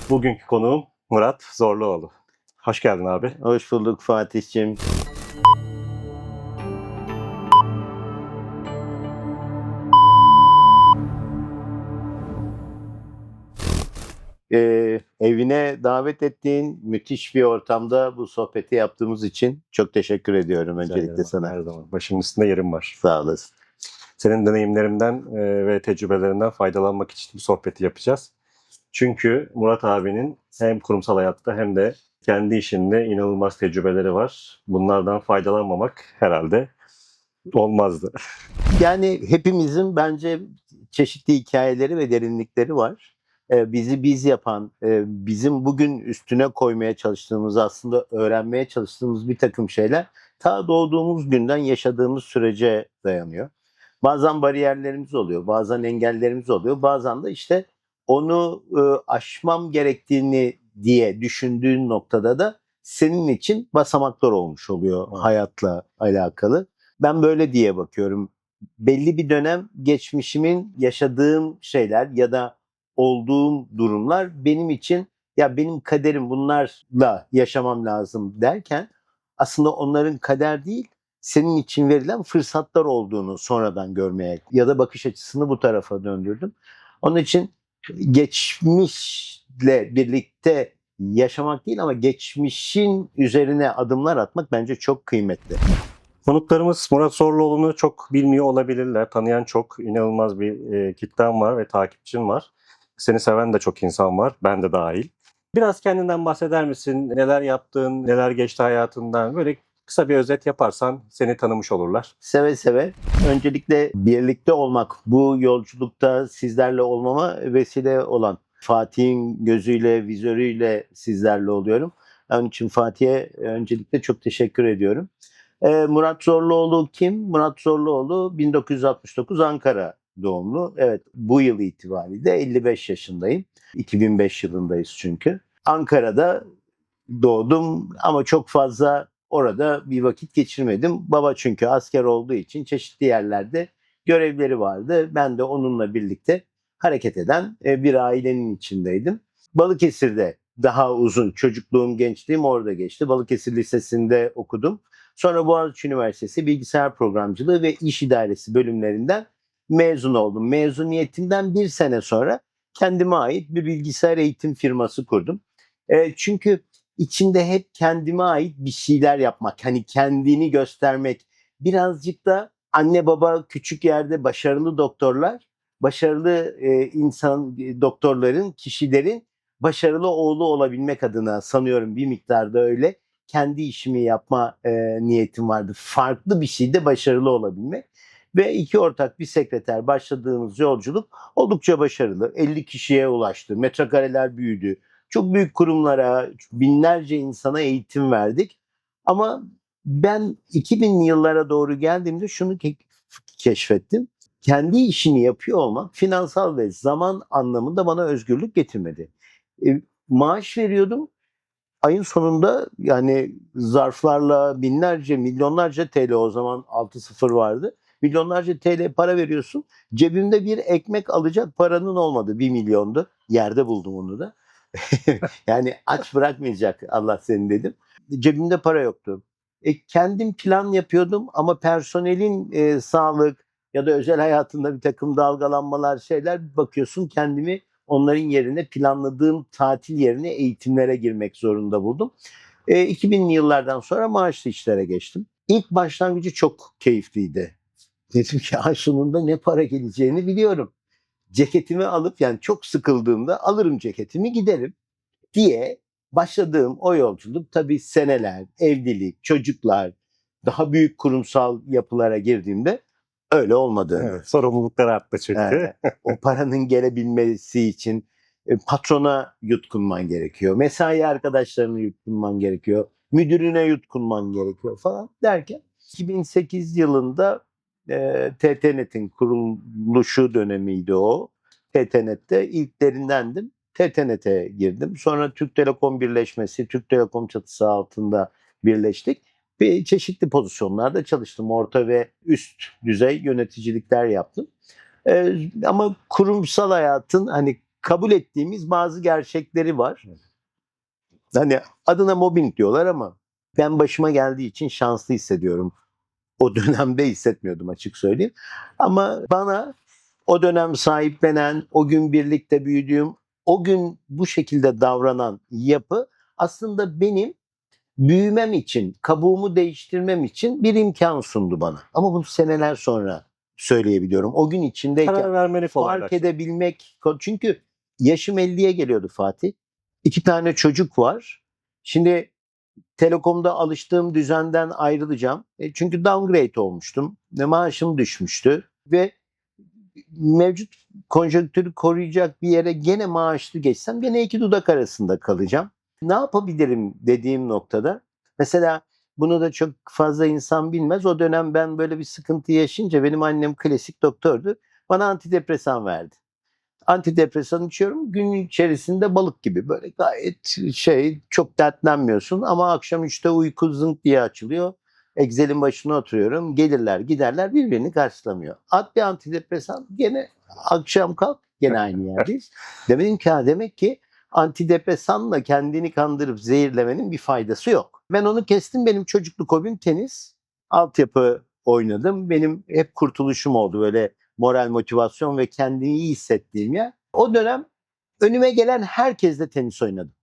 Bugünkü konuğum Murat Zorluoğlu. Hoş geldin abi. Hoş bulduk Fatih'ciğim. Evine davet ettiğin müthiş bir ortamda bu sohbeti yaptığımız için çok teşekkür ediyorum öncelikle sana. Her zaman. Başımın üstünde yerim var. Sağ olasın. Senin deneyimlerinden ve tecrübelerinden faydalanmak için bu sohbeti yapacağız. Çünkü Murat abinin hem kurumsal hayatta hem de kendi işinde inanılmaz tecrübeleri var. Bunlardan faydalanmamak herhalde olmazdı. Yani hepimizin bence çeşitli hikayeleri ve derinlikleri var. Bizi biz yapan, bizim bugün üstüne koymaya çalıştığımız, aslında öğrenmeye çalıştığımız bir takım şeyler ta doğduğumuz günden yaşadığımız sürece dayanıyor. Bazen bariyerlerimiz oluyor, bazen engellerimiz oluyor, bazen de işte onu aşmam gerektiğini diye düşündüğün noktada da senin için basamaklar olmuş oluyor hayatla alakalı. Ben böyle diye bakıyorum. Belli bir dönem geçmişimin yaşadığım şeyler ya da olduğum durumlar benim için ya benim kaderim bunlarla yaşamam lazım derken aslında onların kader değil, senin için verilen fırsatlar olduğunu sonradan görmeye ya da bakış açısını bu tarafa döndürdüm. Onun için geçmişle birlikte yaşamak değil ama geçmişin üzerine adımlar atmak bence çok kıymetli. Konuklarımız Murat Zorluoğlu'nu çok bilmiyor olabilirler. Tanıyan çok inanılmaz bir kitlen var ve takipçin var. Seni seven de çok insan var. Ben de dahil. Biraz kendinden bahseder misin? Neler yaptın? Neler geçti hayatından? Böyle kısa bir özet yaparsan seni tanımış olurlar. Seve seve. Öncelikle birlikte olmak, bu yolculukta sizlerle olmama vesile olan Fatih'in gözüyle, vizörüyle sizlerle oluyorum. Onun için Fatih'e öncelikle çok teşekkür ediyorum. Murat Zorluoğlu kim? Murat Zorluoğlu 1969 Ankara doğumlu. Evet, bu yıl itibariyle 55 yaşındayım. 2005 yılındayız çünkü. Ankara'da doğdum ama çok fazla orada bir vakit geçirmedim. Baba çünkü asker olduğu için çeşitli yerlerde görevleri vardı. Ben de onunla birlikte hareket eden bir ailenin içindeydim. Balıkesir'de daha uzun çocukluğum, gençliğim orada geçti. Balıkesir Lisesi'nde okudum. Sonra Boğaziçi Üniversitesi Bilgisayar Programcılığı ve İş İdaresi bölümlerinden mezun oldum. Mezuniyetimden bir sene sonra kendime ait bir bilgisayar eğitim firması kurdum. Çünkü içinde hep kendime ait bir şeyler yapmak, hani kendini göstermek, birazcık da anne baba küçük yerde başarılı doktorlar, başarılı doktorların, kişilerin başarılı oğlu olabilmek adına sanıyorum bir miktarda öyle kendi işimi yapma niyetim vardı. Farklı bir şeyde başarılı olabilmek. Ve iki ortak bir sekreter başladığımız yolculuk oldukça başarılı. 50 kişiye ulaştı, metrekareler büyüdü. Çok büyük kurumlara, binlerce insana eğitim verdik. Ama ben 2000'li yıllara doğru geldiğimde şunu keşfettim. Kendi işini yapıyor olmak finansal ve zaman anlamında bana özgürlük getirmedi. Maaş veriyordum. Ayın sonunda yani zarflarla binlerce, milyonlarca TL, o zaman 6 sıfır vardı. Milyonlarca TL para veriyorsun. Cebimde bir ekmek alacak paranın olmadı. 1 milyondu. Yerde buldum onu da. Yani aç bırakmayacak Allah seni dedim. Cebimde para yoktu. Kendim plan yapıyordum ama personelin sağlık ya da özel hayatında bir takım dalgalanmalar, şeyler, bakıyorsun kendimi onların yerine planladığım tatil yerine eğitimlere girmek zorunda buldum. 2000'li yıllardan sonra maaşlı işlere geçtim. İlk başlangıcı çok keyifliydi. Dedim ki ay sonunda ne para geleceğini biliyorum. Ceketimi alıp, yani çok sıkıldığımda alırım ceketimi giderim diye başladığım o yolculuk tabii seneler, evlilik, çocuklar, daha büyük kurumsal yapılara girdiğimde öyle olmadı. Evet, sorumluluklar arttı çünkü. O paranın gelebilmesi için patrona yutkunman gerekiyor. Mesai arkadaşlarını yutkunman gerekiyor. Müdürüne yutkunman gerekiyor falan derken 2008 yılında TTNet'in kuruluşu dönemiydi o. TTNet'te ilklerindendim. TTNet'e girdim. Sonra Türk Telekom birleşmesi, Türk Telekom çatısı altında birleştik. Ve çeşitli pozisyonlarda çalıştım. Orta ve üst düzey yöneticilikler yaptım. Ama kurumsal hayatın hani kabul ettiğimiz bazı gerçekleri var. Hani adına mobbing diyorlar ama ben başıma geldiği için şanslı hissediyorum. O dönemde hissetmiyordum, açık söyleyeyim. Ama bana o dönem sahiplenen, o gün birlikte büyüdüğüm, o gün bu şekilde davranan yapı aslında benim büyümem için, kabuğumu değiştirmem için bir imkan sundu bana. Ama bunu seneler sonra söyleyebiliyorum. O gün içindeyken Karar vermeni fark kolaylaştırdı. edebilmek. Çünkü yaşım 50'ye geliyordu Fatih. 2 tane çocuk var. Şimdi Telekom'da alıştığım düzenden ayrılacağım. Çünkü downgrade olmuştum. Maaşım düşmüştü. Ve mevcut konjonktürü koruyacak bir yere gene maaşlı geçsem gene iki dudak arasında kalacağım. Ne yapabilirim dediğim noktada. Mesela bunu da çok fazla insan bilmez. O dönem ben böyle bir sıkıntı yaşayınca benim annem klasik doktordu. Bana antidepresan verdi. Antidepresan içiyorum. Gün içerisinde balık gibi böyle gayet çok dertlenmiyorsun ama akşam 3'te uyku zınk diye açılıyor. Excel'in başına oturuyorum. Gelirler giderler birbirini karşılamıyor. At bir antidepresan gene akşam kalk gene aynı yerdeyiz. Demek ki antidepresanla kendini kandırıp zehirlemenin bir faydası yok. Ben onu kestim. Benim çocukluk hobim tenis. Altyapı oynadım. Benim hep kurtuluşum oldu böyle moral, motivasyon ve kendimi iyi hissettiğim yer. O dönem önüme gelen herkesle tenis oynadım.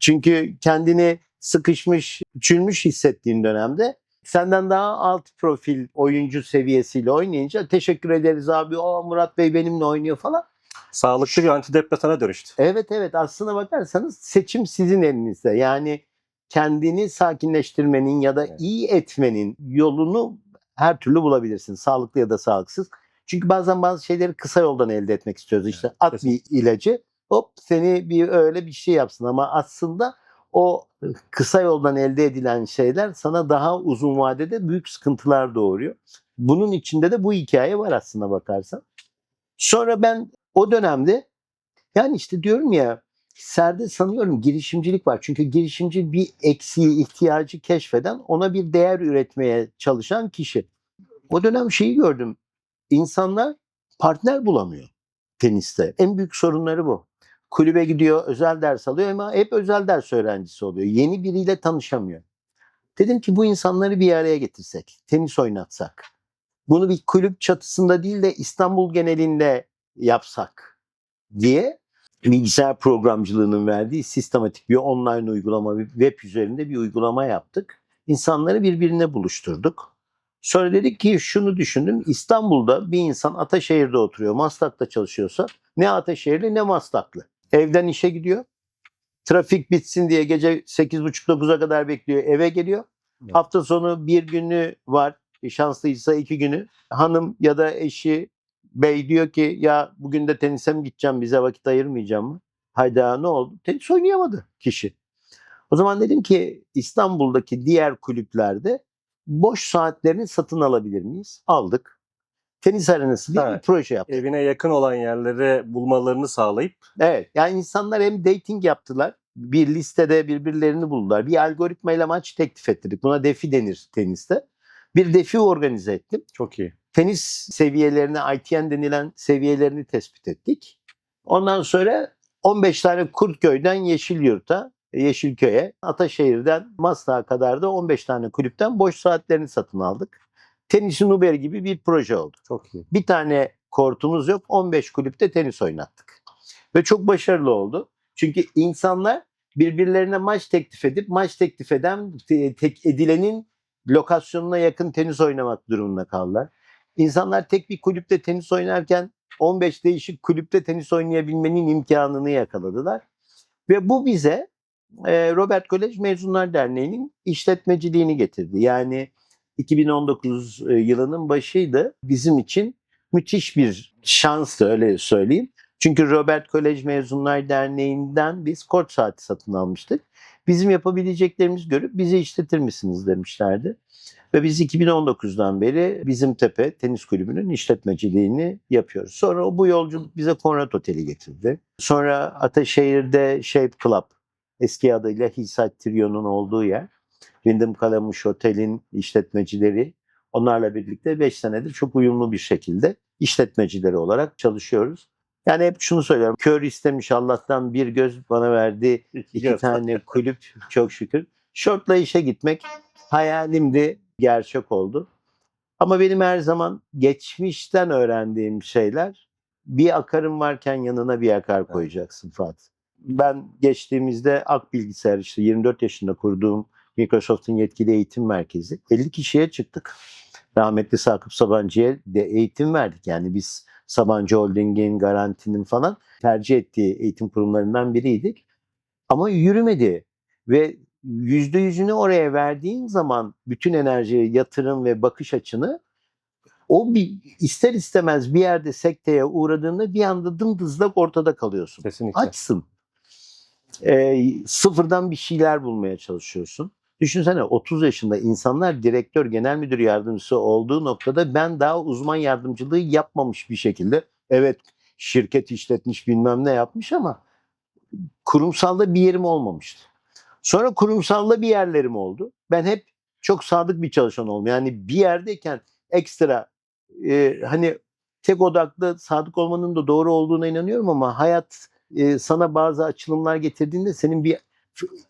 Çünkü kendini sıkışmış, küçülmüş hissettiğin dönemde senden daha alt profil oyuncu seviyesiyle oynayınca teşekkür ederiz abi, o Murat Bey benimle oynuyor falan. Sağlıklı bir antidepresana dönüştü. Evet, aslına bakarsanız seçim sizin elinizde. Yani kendini sakinleştirmenin ya da iyi etmenin yolunu her türlü bulabilirsin. Sağlıklı ya da sağlıksız. Çünkü bazen bazı şeyleri kısa yoldan elde etmek istiyoruz. İşte at bir ilacı, hop seni bir öyle bir şey yapsın ama aslında o kısa yoldan elde edilen şeyler sana daha uzun vadede büyük sıkıntılar doğuruyor. Bunun içinde de bu hikaye var aslına bakarsan. Sonra ben o dönemde yani işte diyorum ya, serde sanıyorum girişimcilik var. Çünkü girişimci bir eksiği, ihtiyacı keşfeden, ona bir değer üretmeye çalışan kişi. O dönem şeyi gördüm. İnsanlar partner bulamıyor teniste. En büyük sorunları bu. Kulübe gidiyor, özel ders alıyor ama hep özel ders öğrencisi oluyor. Yeni biriyle tanışamıyor. Dedim ki bu insanları bir araya getirsek, tenis oynatsak. Bunu bir kulüp çatısında değil de İstanbul genelinde yapsak diye bilgisayar programcılığının verdiği sistematik bir online uygulama, bir web üzerinde bir uygulama yaptık. İnsanları birbirine buluşturduk. Sonra dedik ki şunu düşündüm. İstanbul'da bir insan Ataşehir'de oturuyor, Maslak'ta çalışıyorsa ne Ataşehirli ne Maslaklı. Evden işe gidiyor. Trafik bitsin diye gece 8.30-9'a kadar bekliyor, eve geliyor. Evet. Hafta sonu bir günü var, şanslıysa 2 günü. Hanım ya da eşi bey diyor ki ya bugün de tenise mi gideceğim, bize vakit ayırmayacağım mı? Hayda, ne oldu? Tenis oynayamadı kişi. O zaman dedim ki İstanbul'daki diğer kulüplerde boş saatlerini satın alabilir miyiz? Aldık. Tenis arenası diye bir proje yaptık. Evine yakın olan yerleri bulmalarını sağlayıp. Evet, yani insanlar hem dating yaptılar, bir listede birbirlerini buldular. Bir algoritmayla maç teklif ettirdik. Buna defi denir teniste. Bir defi organize ettim. Çok iyi. Tenis seviyelerini, ITN denilen seviyelerini tespit ettik. Ondan sonra 15 tane Kurtköy'den Yeşilyurt'a, Yeşilköy'e, Ataşehir'den Maslak'a kadar da 15 tane kulüpten boş saatlerini satın aldık. Tenisin Uber gibi bir proje oldu. Çok iyi. Bir tane kortumuz yok, 15 kulüpte tenis oynattık. Ve çok başarılı oldu. Çünkü insanlar birbirlerine maç teklif edip maç teklif edilenin lokasyonuna yakın tenis oynamak durumunda kaldılar. İnsanlar tek bir kulüpte tenis oynarken 15 değişik kulüpte tenis oynayabilmenin imkanını yakaladılar. Ve bu bize Robert Kolej Mezunlar Derneği'nin işletmeciliğini getirdi. Yani 2019 yılının başıydı. Bizim için müthiş bir şanstı, öyle söyleyeyim. Çünkü Robert Kolej Mezunlar Derneği'nden biz kort saati satın almıştık. Bizim yapabileceklerimizi görüp bizi işletir misiniz demişlerdi. Ve biz 2019'dan beri Bizimtepe Tenis Kulübü'nün işletmeciliğini yapıyoruz. Sonra bu yolculuk bize Konrad Oteli getirdi. Sonra Ataşehir'de Shape Club, eski adıyla Hillside Trio'nun olduğu yer. Wyndham Kalamış Otel'in işletmecileri. Onlarla birlikte 5 senedir çok uyumlu bir şekilde işletmecileri olarak çalışıyoruz. Yani hep şunu söylüyorum. Kör istemiş Allah'tan bir göz, bana verdi iki Göz. tane kulüp, çok şükür. Şortla işe gitmek hayalimdi, gerçek oldu. Ama benim her zaman geçmişten öğrendiğim şeyler, bir akarın varken yanına bir akar koyacaksın Fatih. Ben geçtiğimizde Akbilgisayar, işte 24 yaşında kurduğum Microsoft'un yetkili eğitim merkezi, 50 kişiye çıktık. Rahmetli Sakıp Sabancı'ya de eğitim verdik. Yani biz Sabancı Holding'in, Garanti'nin falan tercih ettiği eğitim kurumlarından biriydik. Ama yürümedi ve %100'ünü oraya verdiğin zaman bütün enerjiyi, yatırım ve bakış açını, o bir ister istemez bir yerde sekteye uğradığında bir anda dımdızlak ortada kalıyorsun. Kesinlikle. Açsın. Sıfırdan bir şeyler bulmaya çalışıyorsun. Düşünsene 30 yaşında insanlar direktör, genel müdür yardımcısı olduğu noktada ben daha uzman yardımcılığı yapmamış bir şekilde, evet şirket işletmiş bilmem ne yapmış ama kurumsalda bir yerim olmamıştı. Sonra kurumsalda bir yerlerim oldu. Ben hep çok sadık bir çalışan oldum. Yani bir yerdeyken ekstra hani tek odaklı sadık olmanın da doğru olduğuna inanıyorum ama hayat sana bazı açılımlar getirdiğinde senin bir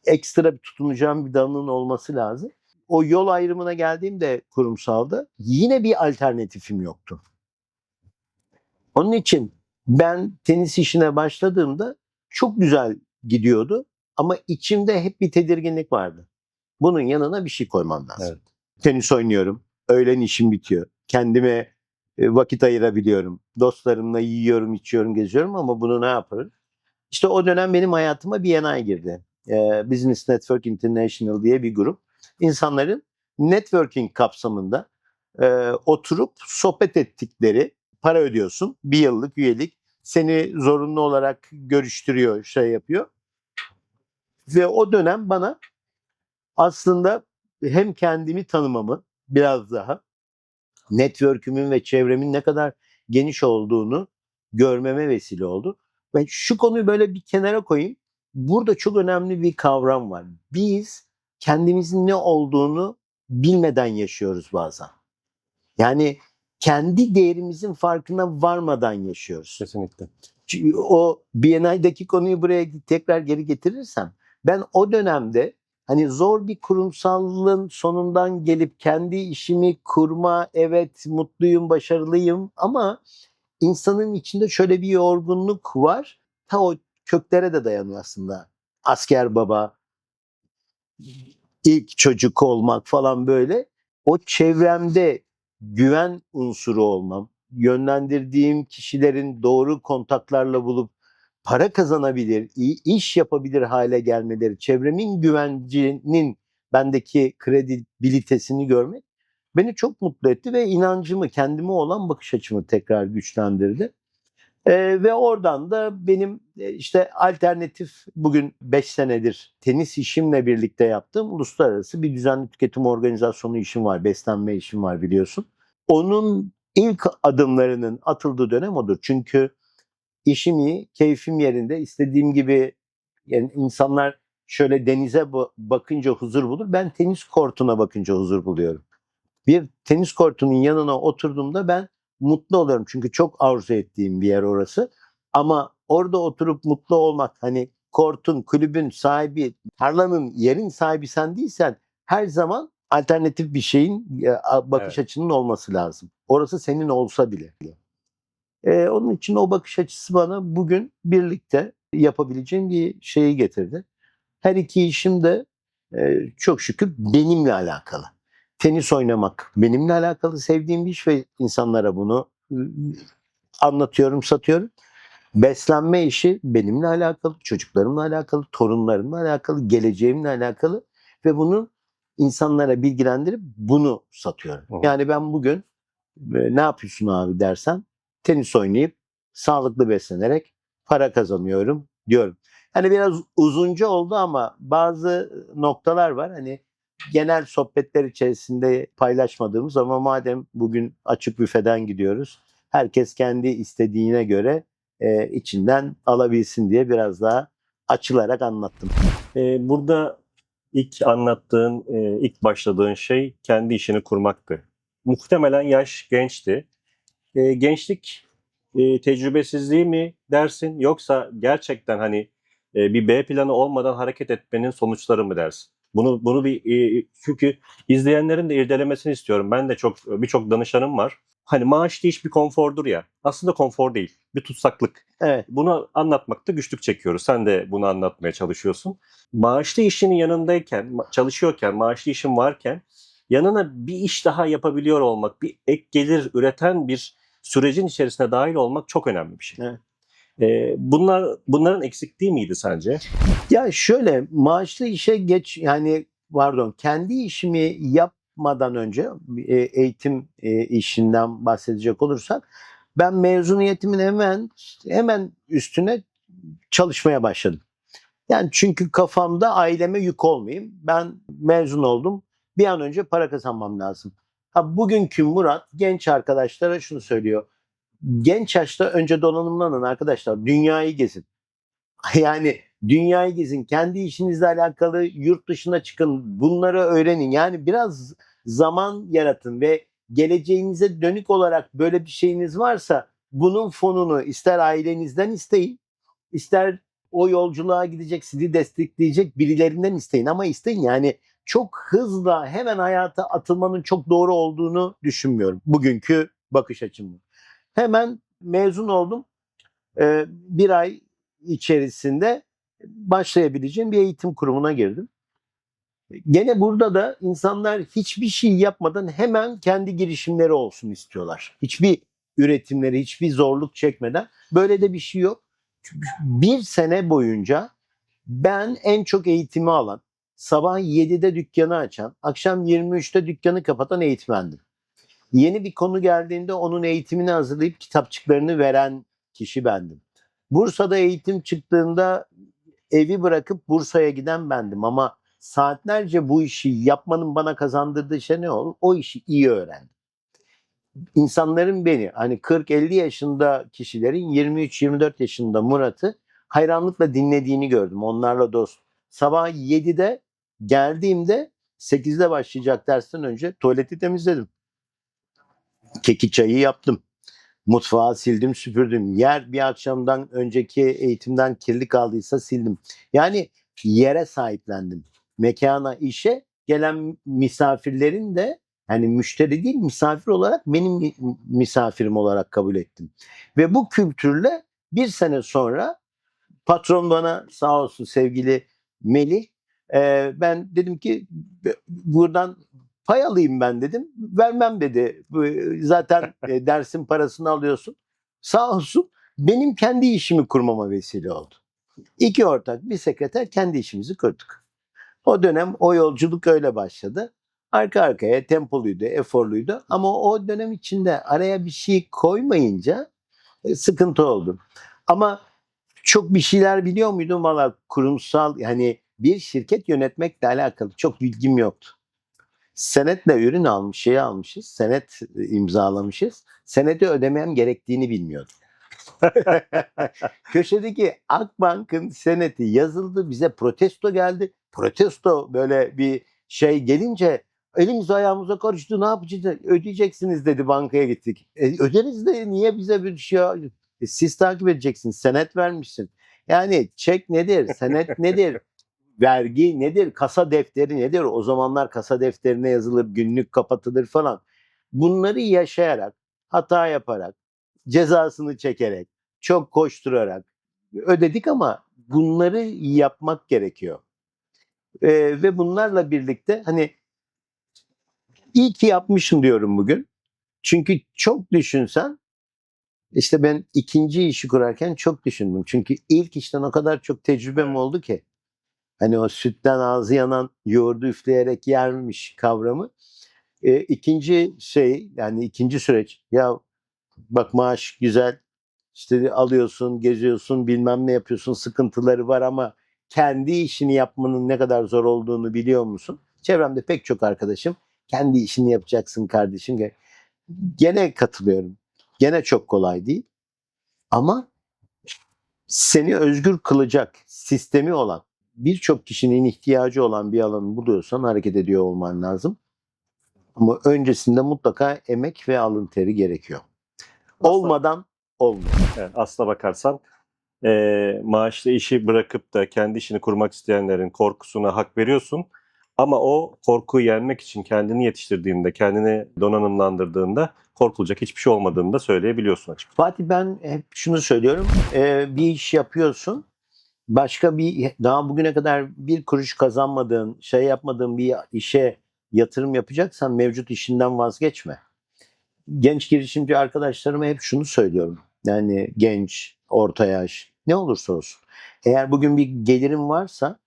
ekstra bir tutunacağın bir dalının olması lazım. O yol ayrımına geldiğimde kurumsalda yine bir alternatifim yoktu. Onun için ben tenis işine başladığımda çok güzel gidiyordu ama içimde hep bir tedirginlik vardı. Bunun yanına bir şey koymam lazım. Evet. Tenis oynuyorum, öğlen işim bitiyor. Kendime vakit ayırabiliyorum. Dostlarımla yiyorum, içiyorum, geziyorum ama bunu ne yaparım? İşte o dönem benim hayatıma BNI girdi. Business Network International diye bir grup. İnsanların networking kapsamında oturup sohbet ettikleri, para ödüyorsun. Bir yıllık üyelik. Seni zorunlu olarak görüştürüyor, şey yapıyor. Ve o dönem bana aslında hem kendimi tanımamı biraz daha, network'ümün ve çevremin ne kadar geniş olduğunu görmeme vesile oldu. Ve şu konuyu böyle bir kenara koyayım. Burada çok önemli bir kavram var. Biz kendimizin ne olduğunu bilmeden yaşıyoruz bazen. Yani kendi değerimizin farkına varmadan yaşıyoruz. Kesinlikle. Çünkü o BNI'deki konuyu buraya tekrar geri getirirsem, ben o dönemde hani zor bir kurumsallığın sonundan gelip kendi işimi kurma, evet mutluyum, başarılıyım ama insanın içinde şöyle bir yorgunluk var. Ta o köklere de dayanıyor aslında. Asker baba, ilk çocuk olmak falan böyle. O çevremde güven unsuru olmam, yönlendirdiğim kişilerin doğru kontaklarla bulup para kazanabilir, iyi iş yapabilir hale gelmeleri, çevremin güvencinin bendeki kredibilitesini görmek beni çok mutlu etti ve inancımı, kendime olan bakış açımı tekrar güçlendirdi. Ve oradan da benim işte alternatif, bugün 5 senedir tenis işimle birlikte yaptığım uluslararası bir düzenli tüketim organizasyonu işim var. Beslenme işim var biliyorsun. Onun ilk adımlarının atıldığı dönem odur. Çünkü işim iyi, keyfim yerinde, istediğim gibi, yani insanlar şöyle denize bakınca huzur bulur. Ben tenis kortuna bakınca huzur buluyorum. Bir tenis kortunun yanına oturduğumda ben mutlu oluyorum. Çünkü çok arzu ettiğim bir yer orası. Ama orada oturup mutlu olmak, hani kortun, kulübün sahibi, tarlanın, yerin sahibi sen değilsen, her zaman alternatif bir şeyin, bakış Evet. açının olması lazım. Orası senin olsa bile. Onun için o bakış açısı bana bugün birlikte yapabileceğim bir şeyi getirdi. Her iki işim de çok şükür benimle alakalı. Tenis oynamak benimle alakalı sevdiğim bir iş ve insanlara bunu anlatıyorum, satıyorum. Beslenme işi benimle alakalı, çocuklarımla alakalı, torunlarımla alakalı, geleceğimle alakalı ve bunu insanlara bilgilendirip bunu satıyorum. Hı hı. Yani ben bugün ne yapıyorsun abi dersen, tenis oynayıp sağlıklı beslenerek para kazanıyorum diyorum. Hani biraz uzunca oldu ama bazı noktalar var. Hani genel sohbetler içerisinde paylaşmadığımız ama madem bugün açık büfeden gidiyoruz, herkes kendi istediğine göre içinden alabilsin diye biraz daha açılarak anlattım. Burada ilk anlattığın, ilk başladığın şey kendi işini kurmaktı. Muhtemelen yaş gençti. Gençlik tecrübesizliği mi dersin yoksa gerçekten hani bir B planı olmadan hareket etmenin sonuçları mı dersin? Bunu çünkü izleyenlerin de irdelemesini istiyorum. Ben de birçok danışanım var. Hani maaşlı iş bir konfordur ya. Aslında konfor değil. Bir tutsaklık. Evet. Bunu anlatmakta güçlük çekiyoruz. Sen de bunu anlatmaya çalışıyorsun. Maaşlı işinin yanındayken, çalışıyorken, maaşlı işin varken yanına bir iş daha yapabiliyor olmak, bir ek gelir üreten bir sürecin içerisine dahil olmak çok önemli bir şey. Evet. Bunların eksikliği miydi sence? Ya şöyle, maaşlı işe yani pardon, kendi işimi yapmadan önce eğitim işinden bahsedecek olursak, ben mezuniyetimin hemen üstüne çalışmaya başladım. Yani çünkü kafamda aileme yük olmayayım. Ben mezun oldum. Bir an önce para kazanmam lazım. Bugünkü Murat genç arkadaşlara şunu söylüyor. Genç yaşta önce donanımlanın arkadaşlar. Dünyayı gezin. Yani dünyayı gezin. Kendi işinizle alakalı yurt dışına çıkın. Bunları öğrenin. Yani biraz zaman yaratın ve geleceğinize dönük olarak böyle bir şeyiniz varsa bunun fonunu ister ailenizden isteyin, ister o yolculuğa gidecek, sizi destekleyecek birilerinden isteyin, ama isteyin. Yani çok hızla hemen hayata atılmanın çok doğru olduğunu düşünmüyorum. Bugünkü bakış açım. Hemen mezun oldum. Bir ay içerisinde başlayabileceğim bir eğitim kurumuna girdim. Gene burada da insanlar hiçbir şey yapmadan hemen kendi girişimleri olsun istiyorlar. Hiçbir üretimleri, hiçbir zorluk çekmeden. Böyle de bir şey yok. Çünkü bir sene boyunca ben en çok eğitimi alan, sabah 7'de dükkanı açan, akşam 23'te dükkanı kapatan eğitmendim. Yeni bir konu geldiğinde onun eğitimini hazırlayıp kitapçıklarını veren kişi bendim. Bursa'da eğitim çıktığında evi bırakıp Bursa'ya giden bendim, ama saatlerce bu işi yapmanın bana kazandırdığı şey ne olur? O işi iyi öğrendim. İnsanların beni, hani 40-50 yaşında kişilerin 23-24 yaşında Murat'ı hayranlıkla dinlediğini gördüm. Onlarla dost. Sabah 7'de geldiğimde 8'de başlayacak dersten önce tuvaleti temizledim. Keki çayı yaptım. Mutfağı sildim, süpürdüm. Yer bir akşamdan önceki eğitimden kirli kaldıysa sildim. Yani yere sahiplendim. Mekana, işe gelen misafirlerin de, hani müşteri değil misafir olarak benim misafirim olarak kabul ettim. Ve bu kültürle bir sene sonra patron bana, sağ olsun sevgili Melih, ben dedim ki buradan pay alayım ben dedim. Vermem dedi. Zaten dersin parasını alıyorsun. Sağ olsun benim kendi işimi kurmama vesile oldu. İki ortak, bir sekreter, kendi işimizi kurduk. O dönem o yolculuk öyle başladı. Arka arkaya tempoluydu, eforluydu, ama o dönem içinde araya bir şey koymayınca sıkıntı oldu. Ama çok bir şeyler biliyor muydum? Valla kurumsal, yani bir şirket yönetmekle alakalı çok bilgim yoktu. Senetle ürün almışız. Senet imzalamışız. Senedi ödemem gerektiğini bilmiyordum. Köşedeki Akbank'ın seneti yazıldı. Bize protesto geldi. Protesto böyle bir şey gelince elimiz ayağımıza karıştı. Ne yapacağız? Ödeyeceksiniz dedi, bankaya gittik. Öderiz de niye bize bir şey? Siz takip edeceksiniz. Senet vermişsin. Yani çek nedir? Senet nedir? Vergi nedir? Kasa defteri nedir? O zamanlar kasa defterine yazılır, günlük kapatılır falan. Bunları yaşayarak, hata yaparak, cezasını çekerek, çok koşturarak ödedik, ama bunları yapmak gerekiyor. Ve bunlarla birlikte hani iyi ki yapmışım diyorum bugün. Çünkü çok düşünsen, işte ben ikinci işi kurarken çok düşündüm. Çünkü ilk işten o kadar çok tecrübem oldu ki. Hani o sütten ağzı yanan yoğurdu üfleyerek yermiş kavramı. İkinci şey, yani ikinci süreç. Ya bak, maaş güzel, işte alıyorsun, geziyorsun, bilmem ne yapıyorsun, sıkıntıları var, ama kendi işini yapmanın ne kadar zor olduğunu biliyor musun? Çevremde pek çok arkadaşım, kendi işini yapacaksın kardeşim. Gene katılıyorum. Gene çok kolay değil. Ama seni özgür kılacak sistemi olan, birçok kişinin ihtiyacı olan bir alanı buluyorsan hareket ediyor olman lazım. Ama öncesinde mutlaka emek ve alın teri gerekiyor. Aslında Olmadan olmuyor. Yani aslına bakarsan maaşlı işi bırakıp da kendi işini kurmak isteyenlerin korkusuna hak veriyorsun. Ama o korkuyu yenmek için kendini yetiştirdiğinde, kendini donanımlandırdığında korkulacak hiçbir şey olmadığını da söyleyebiliyorsun açıkçası. Fatih, ben hep şunu söylüyorum. Bir iş yapıyorsun. Başka daha bugüne kadar bir kuruş kazanmadığın, yapmadığın bir işe yatırım yapacaksan mevcut işinden vazgeçme. Genç girişimci arkadaşlarıma hep şunu söylüyorum. Yani genç, orta yaş, ne olursa olsun. Eğer bugün bir gelirin varsa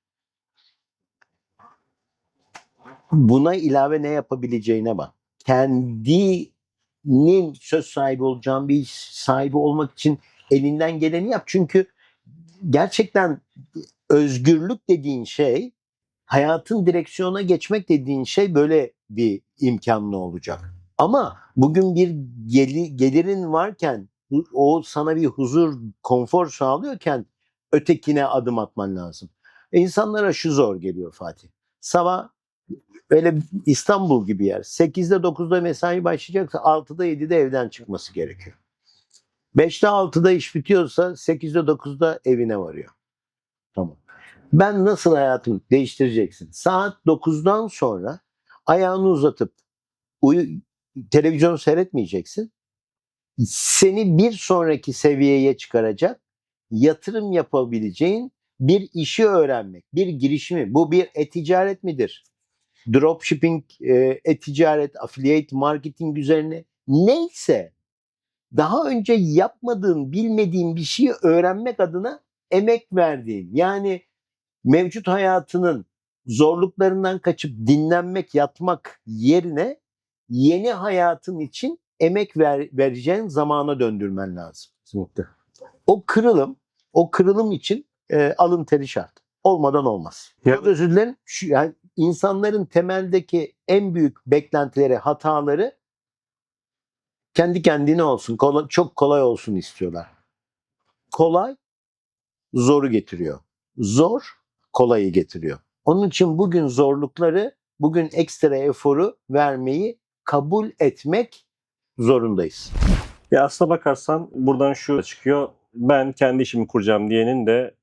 buna ilave ne yapabileceğine bak. Kendinin söz sahibi olacağın bir iş sahibi olmak için elinden geleni yap. Çünkü gerçekten özgürlük dediğin şey, hayatın direksiyona geçmek dediğin şey böyle bir imkanlı olacak. Ama bugün bir gelirin varken, o sana bir huzur, konfor sağlıyorken ötekine adım atman lazım. İnsanlara şu zor geliyor Fatih. Sabah öyle İstanbul gibi yer. 8'de 9'da mesai başlayacaksa 6'da 7'de evden çıkması gerekiyor. 5'te 6'da iş bitiyorsa 8'de 9'da evine varıyor. Tamam. Ben nasıl hayatımı değiştireceksin? Saat 9'dan sonra ayağını uzatıp televizyon seyretmeyeceksin. Seni bir sonraki seviyeye çıkaracak, yatırım yapabileceğin bir işi öğrenmek, bir girişimi. Bu bir e-ticaret midir? Dropshipping, e-ticaret, affiliate marketing üzerine neyse, daha önce yapmadığın, bilmediğin bir şeyi öğrenmek adına emek verdiğin, yani mevcut hayatının zorluklarından kaçıp dinlenmek, yatmak yerine yeni hayatın için emek vereceğin zamana döndürmen lazım. Kesinlikle. O kırılım için alın teri şart. Olmadan olmaz. Çok özür dilerim. Yani insanların temeldeki en büyük beklentileri, hataları kendi kendine olsun, çok kolay olsun istiyorlar. Kolay zoru getiriyor. Zor kolayı getiriyor. Onun için bugün zorlukları, bugün ekstra eforu vermeyi kabul etmek zorundayız. Ya aslına bakarsan buradan şu çıkıyor. Ben kendi işimi kuracağım diyenin de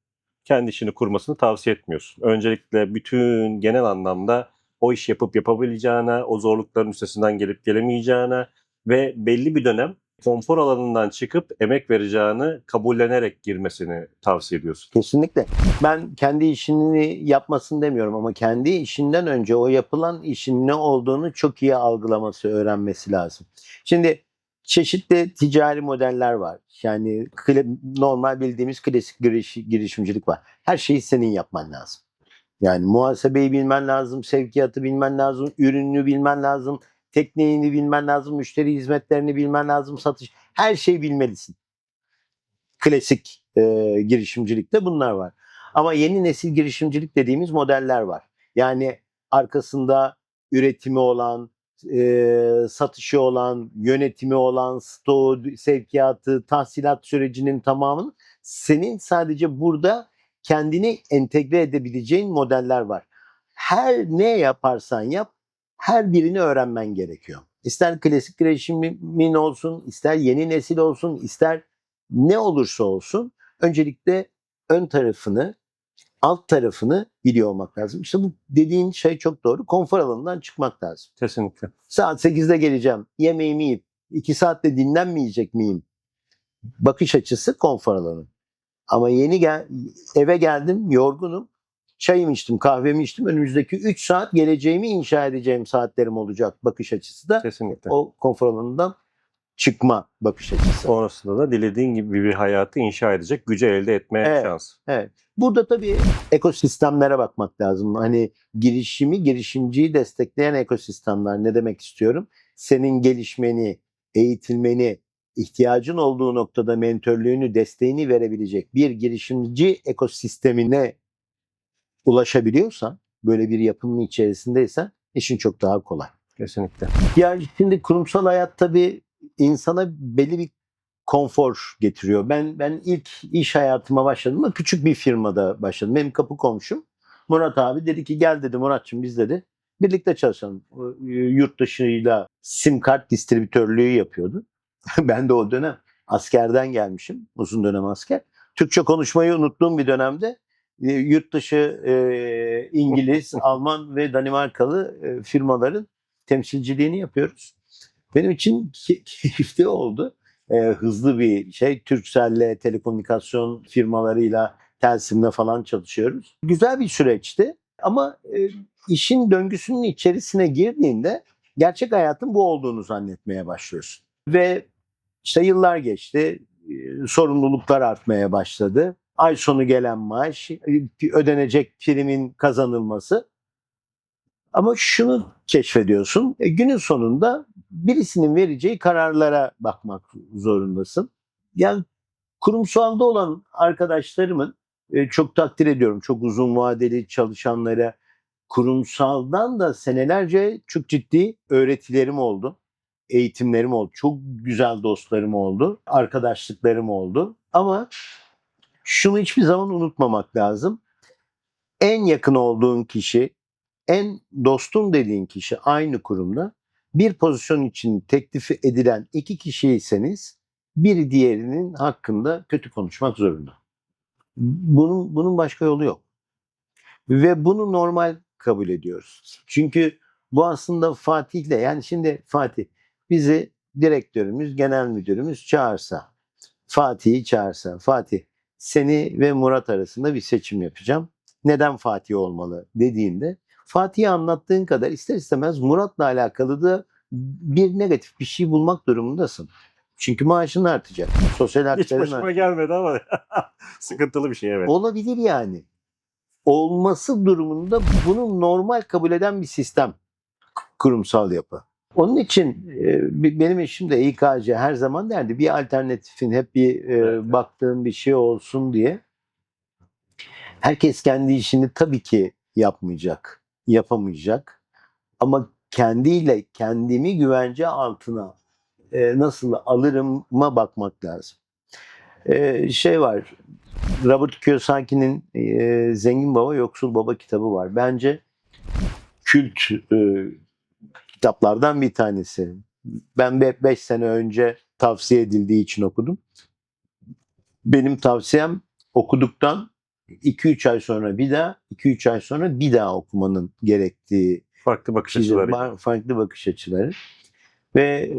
kendi işini kurmasını tavsiye etmiyorsun. Öncelikle bütün genel anlamda o iş yapıp yapabileceğine, o zorlukların üstesinden gelip gelemeyeceğine ve belli bir dönem konfor alanından çıkıp emek vereceğini kabullenerek girmesini tavsiye ediyorsun. Kesinlikle. Ben kendi işini yapmasın demiyorum ama kendi işinden önce o yapılan işin ne olduğunu çok iyi algılaması, öğrenmesi lazım. Şimdi çeşitli ticari modeller var. Yani normal bildiğimiz klasik girişimcilik var. Her şeyi senin yapman lazım. Yani muhasebeyi bilmen lazım, sevkiyatı bilmen lazım, ürününü bilmen lazım, tekniğini bilmen lazım, müşteri hizmetlerini bilmen lazım, satış. Her şeyi bilmelisin. Klasik girişimcilikte bunlar var. Ama yeni nesil girişimcilik dediğimiz modeller var. Yani arkasında üretimi olan, satışı olan, yönetimi olan, stoğu, sevkiyatı, tahsilat sürecinin tamamını senin sadece burada kendini entegre edebileceğin modeller var. Her ne yaparsan yap, her birini öğrenmen gerekiyor. İster klasik girişimin olsun, ister yeni nesil olsun, ister ne olursa olsun öncelikle ön tarafını, alt tarafını biliyor olmak lazım. İşte bu dediğin şey çok doğru. Konfor alanından çıkmak lazım. Kesinlikle. Saat 8'de geleceğim, yemeğimi yiyip 2 saatte dinlenmeyecek miyim? Bakış açısı konfor alanı. Ama eve geldim, yorgunum. Çayımı içtim, kahvemi içtim. Önümüzdeki 3 saat geleceğimi inşa edeceğim saatlerim olacak bakış açısı da Kesinlikle. o konfor alanından çıkma bakış açısı. Sonrasında da dilediğin gibi bir hayatı inşa edecek gücü elde etmeye şans. Evet. Burada tabii ekosistemlere bakmak lazım. Hani girişimciyi destekleyen ekosistemler, ne demek istiyorum? Senin gelişmeni, eğitilmeni, ihtiyacın olduğu noktada mentörlüğünü, desteğini verebilecek bir girişimci ekosistemine ulaşabiliyorsan, böyle bir yapının içerisindeysen işin çok daha kolay. Kesinlikle. Ya şimdi kurumsal hayat tabii insana belli bir konfor getiriyor. Ben ilk iş hayatıma başladığımda küçük bir firmada başladım. Benim kapı komşum Murat abi dedi ki gel dedi Muratçım, biz dedi birlikte çalışalım. Yurt dışıyla sim kart distribütörlüğü yapıyordu. Ben de o dönem askerden gelmişim. Uzun dönem asker. Türkçe konuşmayı unuttuğum bir dönemde yurt dışı İngiliz, Alman ve Danimarkalı firmaların temsilciliğini yapıyoruz. Benim için keyifli oldu. Hızlı bir şey. Turkcell'le, telekomünikasyon firmalarıyla, Telsim'le falan çalışıyoruz. Güzel bir süreçti. Ama işin döngüsünün içerisine girdiğinde gerçek hayatın bu olduğunu zannetmeye başlıyorsun. Ve işte yıllar geçti. Sorumluluklar artmaya başladı. Ay sonu gelen maaş, ödenecek primin kazanılması. Ama şunu keşfediyorsun. Günün sonunda birisinin vereceği kararlara bakmak zorundasın. Yani kurumsalda olan arkadaşlarımın çok takdir ediyorum. Çok uzun vadeli çalışanlara kurumsaldan da senelerce çok ciddi öğretilerim oldu. Eğitimlerim oldu. Çok güzel dostlarım oldu. Arkadaşlıklarım oldu. Ama şunu hiçbir zaman unutmamak lazım. En yakın olduğun kişi, en dostum dediğin kişi aynı kurumda bir pozisyon için teklif edilen iki kişiyseniz biri diğerinin hakkında kötü konuşmak zorunda. Bunun başka yolu yok. Ve bunu normal kabul ediyoruz. Çünkü bu aslında Fatih'le, yani şimdi Fatih bizi direktörümüz, genel müdürümüz çağırsa, Fatih'i çağırsa, Fatih seni ve Murat arasında bir seçim yapacağım. Neden Fatih olmalı dediğinde Fatih'e anlattığın kadar ister istemez Murat'la alakalı da bir negatif bir şey bulmak durumundasın. Çünkü maaşın artacak. Sosyal Hiç hakların başıma artacak. gelmedi ama sıkıntılı bir şey, evet. Olabilir yani. Olması durumunda bunu normal kabul eden bir sistem, kurumsal yapı. Onun için benim eşim de İK'cı her zaman derdi bir alternatifin, hep bir Evet. baktığın bir şey olsun diye. Herkes kendi işini tabii ki yapmayacak, yapamayacak. Ama kendiyle kendimi güvence altına nasıl alırıma bakmak lazım. Şey var, Robert Kiyosaki'nin Zengin Baba Yoksul Baba kitabı var. Bence kült kitaplardan bir tanesi. Ben 5 sene önce tavsiye edildiği için okudum. Benim tavsiyem okuduktan 2-3 ay sonra bir daha, 2-3 ay sonra bir daha okumanın gerektiği Farklı bakış açıları. farklı bakış açıları. Ve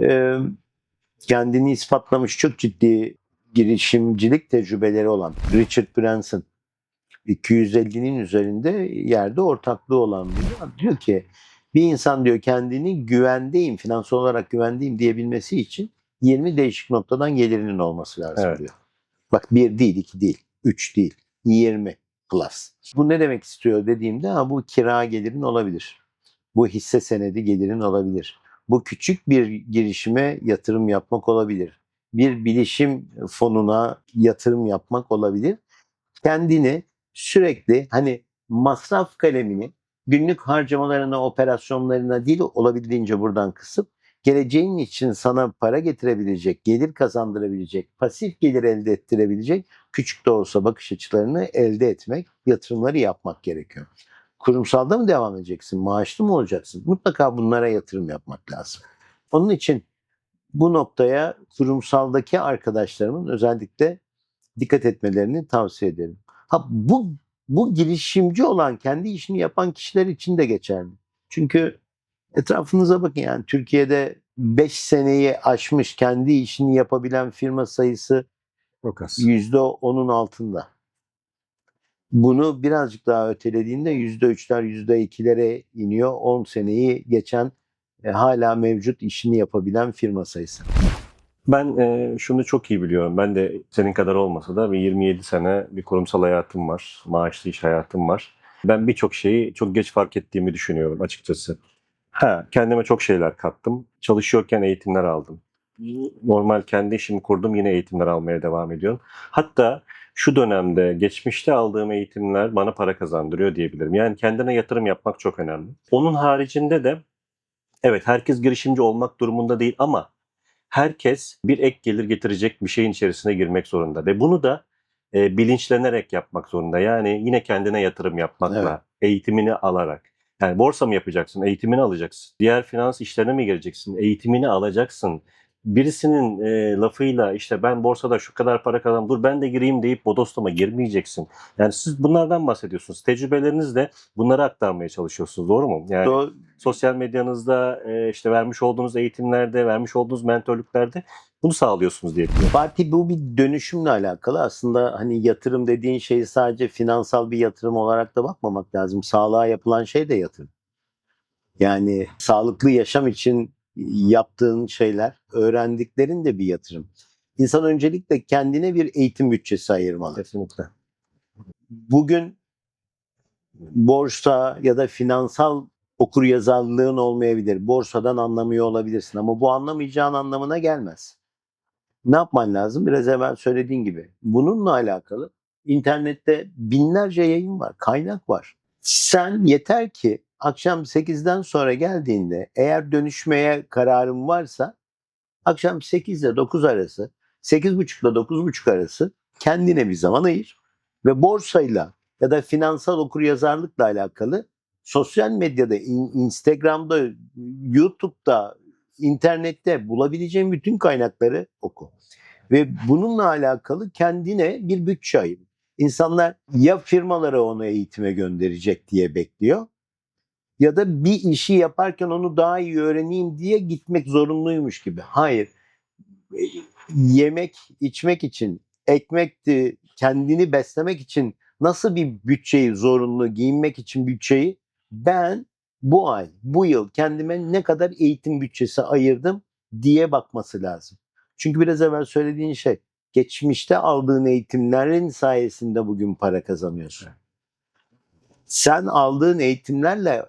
kendini ispatlamış çok ciddi girişimcilik tecrübeleri olan Richard Branson, 250'nin üzerinde yerde ortaklığı olan biri diyor ki bir insan diyor kendini güvendeyim, finansal olarak güvendeyim diyebilmesi için 20 değişik noktadan gelirinin olması lazım Evet. diyor. Bak 1 değil, 2 değil, 3 değil, 20 plus. Bu ne demek istiyor dediğimde bu kira gelirin olabilir. Bu hisse senedi gelirin olabilir. Bu küçük bir girişime yatırım yapmak olabilir. Bir bilişim fonuna yatırım yapmak olabilir. Kendini sürekli hani masraf kalemini günlük harcamalarına, operasyonlarına değil olabildiğince buradan kısıp geleceğin için sana para getirebilecek, gelir kazandırabilecek, pasif gelir elde ettirebilecek küçük de olsa bakış açılarını elde etmek, yatırımları yapmak gerekiyor. Kurumsalda mı devam edeceksin, maaşlı mı olacaksın? Mutlaka bunlara yatırım yapmak lazım. Onun için bu noktaya kurumsaldaki arkadaşlarımın özellikle dikkat etmelerini tavsiye ederim. Bu girişimci olan, kendi işini yapan kişiler için de geçerli. Çünkü etrafınıza bakın, yani Türkiye'de 5 seneyi aşmış kendi işini yapabilen firma sayısı Çok az. %10'un altında. Bunu birazcık daha ötelediğinde %3'ler, %2'lere iniyor. 10 seneyi geçen hala mevcut işini yapabilen firma sayısı. Ben şunu çok iyi biliyorum. Ben de senin kadar olmasa da bir 27 sene bir kurumsal hayatım var. Maaşlı iş hayatım var. Ben birçok şeyi çok geç fark ettiğimi düşünüyorum açıkçası. Kendime çok şeyler kattım. Çalışıyorken eğitimler aldım. Normal kendi işimi kurdum, yine eğitimler almaya devam ediyorum. Hatta şu dönemde, geçmişte aldığım eğitimler bana para kazandırıyor diyebilirim. Yani kendine yatırım yapmak çok önemli. Onun haricinde de evet, herkes girişimci olmak durumunda değil ama herkes bir ek gelir getirecek bir şeyin içerisine girmek zorunda ve bunu da bilinçlenerek yapmak zorunda. Yani yine kendine yatırım yapmakla, eğitimini alarak. Yani borsa mı yapacaksın? Eğitimini alacaksın. Diğer finans işlerine mi gireceksin? Eğitimini alacaksın. birisinin lafıyla işte ben borsada şu kadar para kazandım, dur ben de gireyim deyip bodoslama girmeyeceksin. Yani siz bunlardan bahsediyorsunuz. Tecrübelerinizle bunları aktarmaya çalışıyorsunuz. Doğru mu? Yani Do- sosyal medyanızda işte vermiş olduğunuz eğitimlerde, vermiş olduğunuz mentörlüklerde bunu sağlıyorsunuz diye biliyorum. Fatih, bu bir dönüşümle alakalı. Aslında hani yatırım dediğin şeyi sadece finansal bir yatırım olarak da bakmamak lazım. Sağlığa yapılan şey de yatırım. Yani sağlıklı yaşam için yaptığın şeyler, öğrendiklerin de bir yatırım. İnsan öncelikle kendine bir eğitim bütçesi ayırmalı. Kesinlikle. Bugün borsa ya da finansal okuryazarlığın olmayabilir. Borsadan anlamıyor olabilirsin ama bu anlamayacağın anlamına gelmez. Ne yapman lazım? Biraz evvel söylediğin gibi. Bununla alakalı internette binlerce yayın var, kaynak var. Sen yeter ki akşam 8'den sonra geldiğinde, eğer dönüşmeye kararın varsa akşam 8 ile 9 arası, 8.30 ile 9.30 arası kendine bir zaman ayır ve borsayla ya da finansal okuryazarlıkla alakalı sosyal medyada, Instagram'da, YouTube'da, internette bulabileceğin bütün kaynakları oku. Ve bununla alakalı kendine bir bütçe ayır. İnsanlar ya firmaları onu eğitime gönderecek diye bekliyor ya da bir işi yaparken onu daha iyi öğreneyim diye gitmek zorunluymuş gibi. Hayır. Yemek, içmek için, ekmekti, kendini beslemek için nasıl bir bütçeyi zorunlu, giyinmek için bütçeyi ben bu ay, bu yıl kendime ne kadar eğitim bütçesi ayırdım diye bakması lazım. Çünkü biraz evvel söylediğin şey, geçmişte aldığın eğitimlerin sayesinde bugün para kazanıyorsun. Sen aldığın eğitimlerle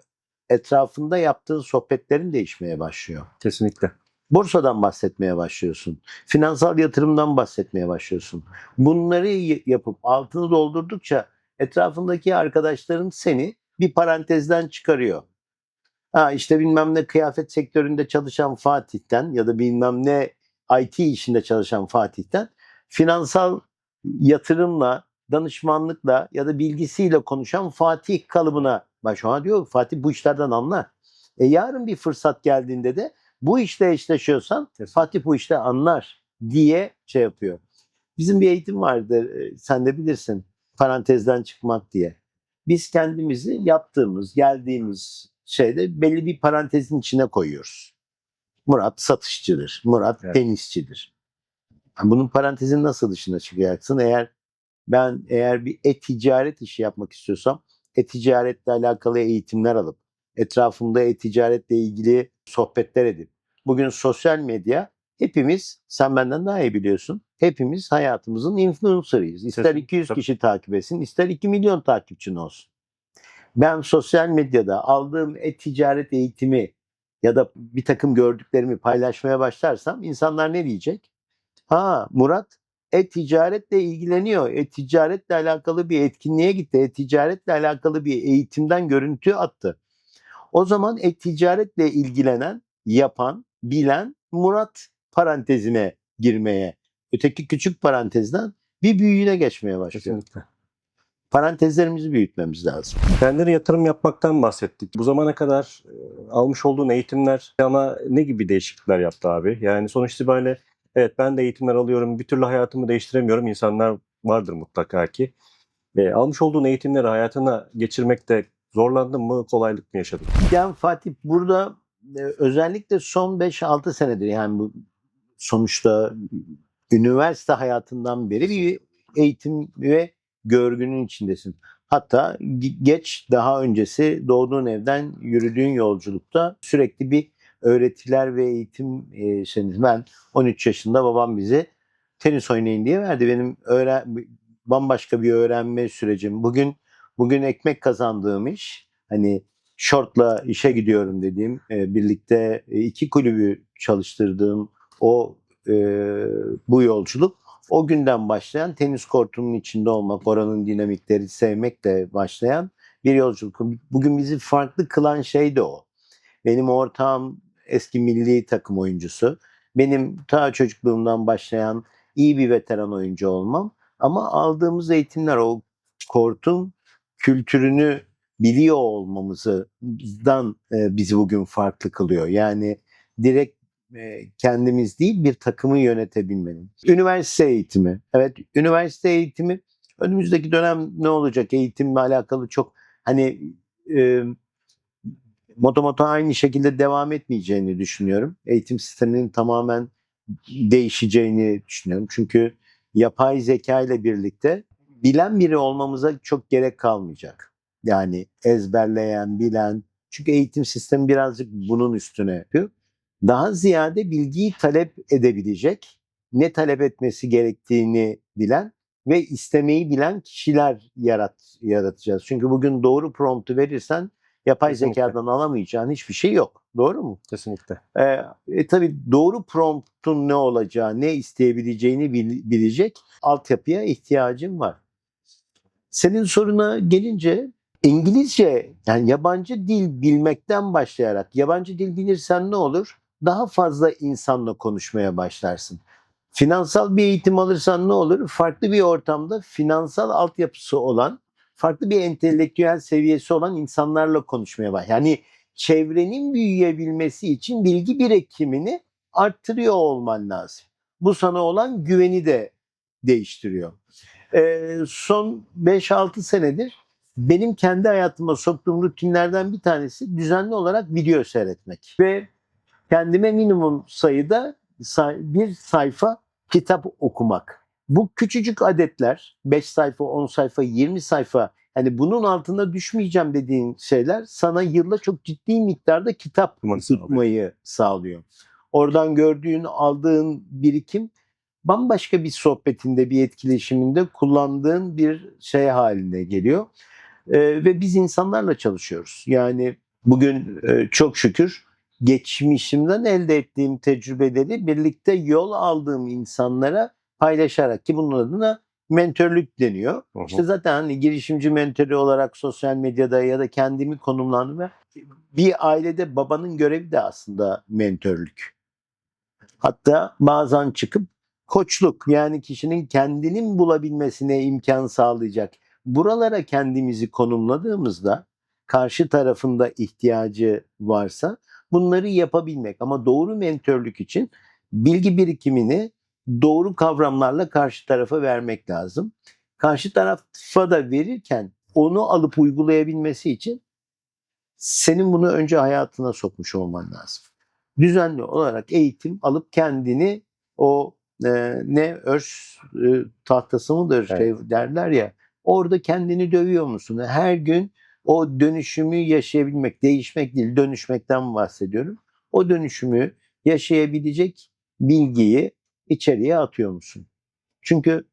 etrafında yaptığın sohbetlerin değişmeye başlıyor. Kesinlikle. Borsadan bahsetmeye başlıyorsun. Finansal yatırımdan bahsetmeye başlıyorsun. Bunları yapıp altını doldurdukça etrafındaki arkadaşların seni bir parantezden çıkarıyor. Ha işte bilmem ne kıyafet sektöründe çalışan Fatih'ten ya da bilmem ne IT işinde çalışan Fatih'ten finansal yatırımla, danışmanlıkla ya da bilgisiyle konuşan Fatih kalıbına başlıyor. Diyor Fatih bu işlerden anlar. Yarın bir fırsat geldiğinde de bu işte eşleşiyorsan Kesinlikle. Fatih bu işte anlar diye şey yapıyor. Bizim bir eğitim vardı, sen de bilirsin, parantezden çıkmak diye. Biz kendimizi yaptığımız, geldiğimiz şeyde belli bir parantezin içine koyuyoruz. Murat satışçıdır, Murat Evet. tenisçidir. Bunun parantezin nasıl dışına çıkacaksın? Eğer bir e-ticaret işi yapmak istiyorsam e-ticaretle alakalı eğitimler alıp etrafımda e-ticaretle ilgili sohbetler edip bugün sosyal medya hepimiz, sen benden daha iyi biliyorsun, hepimiz hayatımızın influencer'ıyız. İster Kesinlikle. 200 kişi takip etsin, ister 2 milyon takipçin olsun. Ben sosyal medyada aldığım e-ticaret eğitimi ya da bir takım gördüklerimi paylaşmaya başlarsam insanlar ne diyecek? Ha, Murat e-ticaretle ilgileniyor. E-ticaretle alakalı bir etkinliğe gitti. E-ticaretle alakalı bir eğitimden görüntü attı. O zaman e-ticaretle ilgilenen, yapan, bilen Murat parantezine girmeye, öteki küçük parantezden bir büyüğüne geçmeye başlıyor. Kesinlikle. Parantezlerimizi büyütmemiz lazım. Kendine yatırım yapmaktan bahsettik. Bu zamana kadar almış olduğun eğitimler sana ne gibi değişiklikler yaptı abi? Yani sonuç itibariyle evet ben de eğitimler alıyorum. Bir türlü hayatımı değiştiremiyorum. İnsanlar vardır mutlaka ki. Almış olduğun eğitimleri hayatına geçirmekte zorlandın mı? Kolaylık mı yaşadın? Yani Fatih, burada özellikle son 5-6 senedir, yani bu sonuçta üniversite hayatından beri bir eğitim ve görgünün içindesin. Hatta geç, daha öncesi doğduğun evden yürüdüğün yolculukta sürekli bir öğretiler ve eğitim ben 13 yaşında babam bize tenis oynayın diye verdi. Benim bambaşka bir öğrenme sürecim. Bugün ekmek kazandığım iş, hani şortla işe gidiyorum dediğim, birlikte iki kulübü çalıştırdığım o bu yolculuk, o günden başlayan tenis kortunun içinde olmak, oranın dinamikleri sevmekle başlayan bir yolculuk. Bugün bizi farklı kılan şey de o. Benim ortağım eski milli takım oyuncusu. Benim ta çocukluğumdan başlayan iyi bir veteran oyuncu olmam. Ama aldığımız eğitimler o kortun kültürünü biliyor olmamızdan bizi bugün farklı kılıyor. Yani direkt kendimiz değil bir takımı yönetebilmenin. Üniversite eğitimi. Evet, üniversite eğitimi önümüzdeki dönem ne olacak eğitimle alakalı çok hani e, motomota aynı şekilde devam etmeyeceğini düşünüyorum. Eğitim sisteminin tamamen değişeceğini düşünüyorum. Çünkü yapay zeka ile birlikte bilen biri olmamıza çok gerek kalmayacak. Yani ezberleyen, bilen. Çünkü eğitim sistemi birazcık bunun üstüne yapıyor. Daha ziyade bilgiyi talep edebilecek, ne talep etmesi gerektiğini bilen ve istemeyi bilen kişiler yaratacağız. Çünkü bugün doğru promptu verirsen yapay Kesinlikle. zekadan alamayacağın hiçbir şey yok. Doğru mu? Kesinlikle. Tabii doğru promptun ne olacağı, ne isteyebileceğini bilecek altyapıya ihtiyacım var. Senin soruna gelince İngilizce yani yabancı dil bilmekten başlayarak yabancı dil bilirsen ne olur? Daha fazla insanla konuşmaya başlarsın. Finansal bir eğitim alırsan ne olur? Farklı bir ortamda finansal altyapısı olan, farklı bir entelektüel seviyesi olan insanlarla konuşmaya başlar. Yani çevrenin büyüyebilmesi için bilgi birikimini arttırıyor olman lazım. Bu sana olan güveni de değiştiriyor. Son 5-6 senedir benim kendi hayatıma soktuğum rutinlerden bir tanesi düzenli olarak video seyretmek. Ve kendime minimum sayıda bir sayfa kitap okumak. Bu küçücük adetler 5 sayfa, 10 sayfa, 20 sayfa yani bunun altında düşmeyeceğim dediğin şeyler sana yılda çok ciddi miktarda kitap tutmayı sağlıyor. Oradan gördüğün, aldığın birikim bambaşka bir sohbetinde, bir etkileşiminde kullandığın bir şey haline geliyor. Ve biz insanlarla çalışıyoruz. Yani bugün çok şükür geçmişimden elde ettiğim tecrübeleri birlikte yol aldığım insanlara paylaşarak ki bunun adına mentörlük deniyor. Hı hı. İşte zaten hani girişimci mentörü olarak sosyal medyada ya da kendimi konumlandırma bir ailede babanın görevi de aslında mentörlük. Hatta bazen çıkıp koçluk yani kişinin kendinin bulabilmesine imkan sağlayacak. Buralara kendimizi konumladığımızda karşı tarafında ihtiyacı varsa bunları yapabilmek ama doğru mentörlük için bilgi birikimini doğru kavramlarla karşı tarafa vermek lazım. Karşı tarafa da verirken onu alıp uygulayabilmesi için senin bunu önce hayatına sokmuş olman lazım. Düzenli olarak eğitim alıp kendini o ne örs tahtası mıdır Evet. derler ya orada kendini dövüyor musun? Her gün o dönüşümü yaşayabilmek, değişmek değil dönüşmekten bahsediyorum. O dönüşümü yaşayabilecek bilgiyi içeriye atıyor musun? Çünkü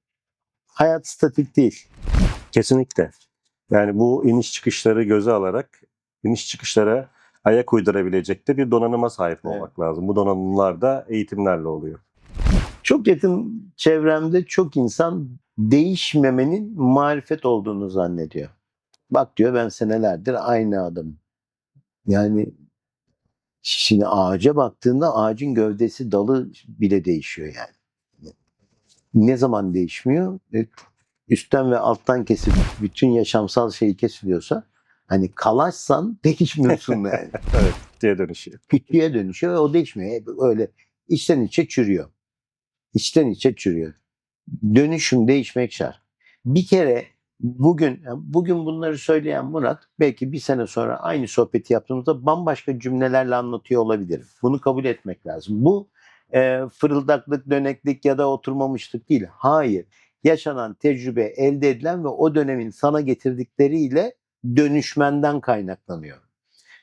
hayat statik değil. Kesinlikle. Yani bu iniş çıkışları göze alarak iniş çıkışlara ayak uydurabilecek de bir donanıma sahip olmak lazım. Bu donanımlar da eğitimlerle oluyor. Çok yakın çevremde çok insan değişmemenin marifet olduğunu zannediyor. Bak diyor ben senelerdir aynı adamım. Yani şimdi ağaca baktığında ağacın gövdesi dalı bile değişiyor yani. Ne zaman değişmiyor? Üstten ve alttan kesip bütün yaşamsal şeyi kesiliyorsa hani kalaşsan değişmiyorsun yani. Evet, diye dönüşüyor. Kütlüğe dönüşüyor ve o değişmiyor. Hep öyle içten içe çürüyor. İçten içe çürüyor. Dönüşüm değişmek şart. Bir kere bugün bunları söyleyen Murat belki bir sene sonra aynı sohbeti yaptığımızda bambaşka cümlelerle anlatıyor olabilirim. Bunu kabul etmek lazım. Bu fırıldaklık, döneklik ya da oturmamışlık değil. Hayır. Yaşanan tecrübe elde edilen ve o dönemin sana getirdikleriyle dönüşmenden kaynaklanıyor.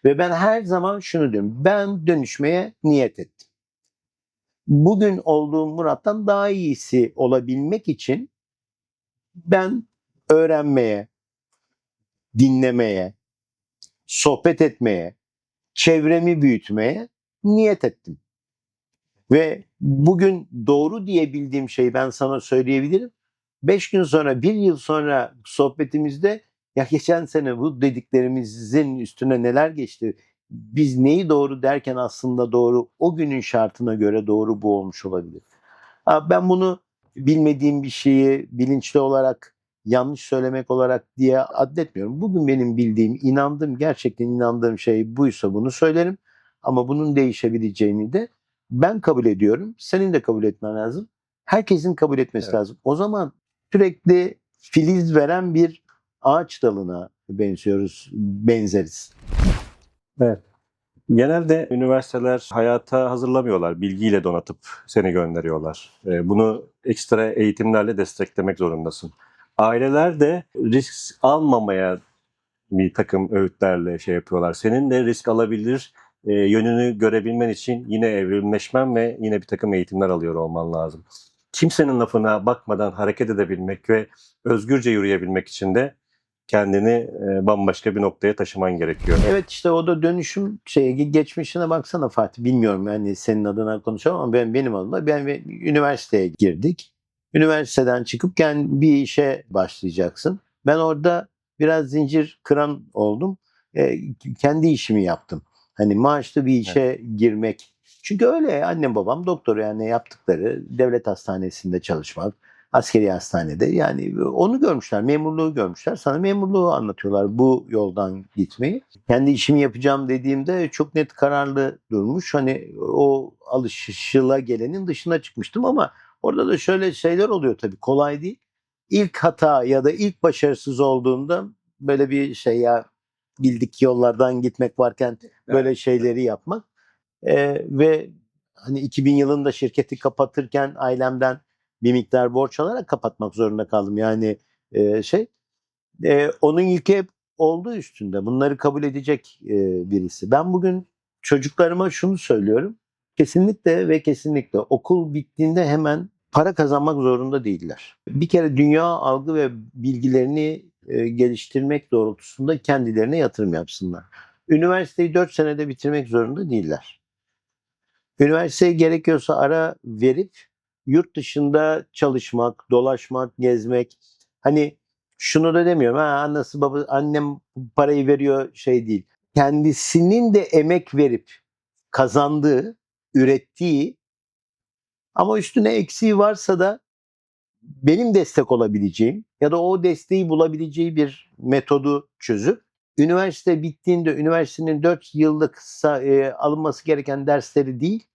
Ve ben her zaman şunu diyorum. Ben dönüşmeye niyet ettim. Bugün olduğum Murat'tan daha iyisi olabilmek için ben öğrenmeye, dinlemeye, sohbet etmeye, çevremi büyütmeye niyet ettim. Ve bugün doğru diyebildiğim şeyi ben sana söyleyebilirim. 5 gün sonra, 1 yıl sonra sohbetimizde ya geçen sene bu dediklerimizin üstüne neler geçti? Biz neyi doğru derken aslında doğru o günün şartına göre doğru bu olmuş olabilir. Ben bunu bilmediğim bir şeyi bilinçli olarak yanlış söylemek olarak diye adletmiyorum. Bugün benim bildiğim, inandığım, gerçekten inandığım şey buysa bunu söylerim. Ama bunun değişebileceğini de Ben kabul ediyorum. Senin de kabul etmen lazım. Herkesin kabul etmesi Evet. lazım. O zaman sürekli filiz veren bir ağaç dalına benzeriz. Evet. Genelde üniversiteler hayata hazırlamıyorlar. Bilgiyle donatıp seni gönderiyorlar. Bunu ekstra eğitimlerle desteklemek zorundasın. Aileler de risk almamaya bir takım öğütlerle şey yapıyorlar. Senin de risk alabilir yönünü görebilmen için yine evrimleşmen ve yine bir takım eğitimler alıyor olman lazım. Kimsenin lafına bakmadan hareket edebilmek ve özgürce yürüyebilmek için de kendini bambaşka bir noktaya taşıman gerekiyor. Evet, işte o da dönüşüm geçmişine baksana Fatih. Bilmiyorum yani senin adına konuşamam ama benim adıma üniversiteye girdik. Üniversiteden çıkıp bir işe başlayacaksın. Ben orada biraz zincir kıran oldum. Kendi işimi yaptım. Hani maaşlı bir işe girmek. Çünkü öyle annem babam doktor, yani yaptıkları devlet hastanesinde çalışmak, askeri hastanede, yani onu görmüşler, memurluğu görmüşler. Sana memurluğu anlatıyorlar, bu yoldan gitmeyi. Kendi işimi yapacağım dediğimde çok net kararlı durmuş. Hani o alışılagelenin dışına çıkmıştım ama orada da şöyle şeyler oluyor tabii, kolay değil. İlk hata ya da ilk başarısız olduğunda böyle bir şey, ya bildik yollardan gitmek varken böyle şeyleri yapmak. Ve hani 2000 yılında şirketi kapatırken ailemden bir miktar borç alarak kapatmak zorunda kaldım. Yani e, şey onun yükü hep oldu üstünde. Bunları kabul edecek birisi. Ben bugün çocuklarıma şunu söylüyorum. Kesinlikle ve kesinlikle okul bittiğinde hemen para kazanmak zorunda değiller. Bir kere dünya algı ve bilgilerini geliştirmek doğrultusunda kendilerine yatırım yapsınlar. Üniversiteyi 4 senede bitirmek zorunda değiller. Üniversiteye gerekiyorsa ara verip yurt dışında çalışmak, dolaşmak, gezmek. Hani şunu da demiyorum. Annesi baba, annem parayı veriyor şey değil. Kendisinin de emek verip kazandığı, ürettiği ama üstüne eksiği varsa da benim destek olabileceğim ya da o desteği bulabileceği bir metodu çözüp üniversite bittiğinde üniversitenin 4 yıllık alınması gereken dersleri değil,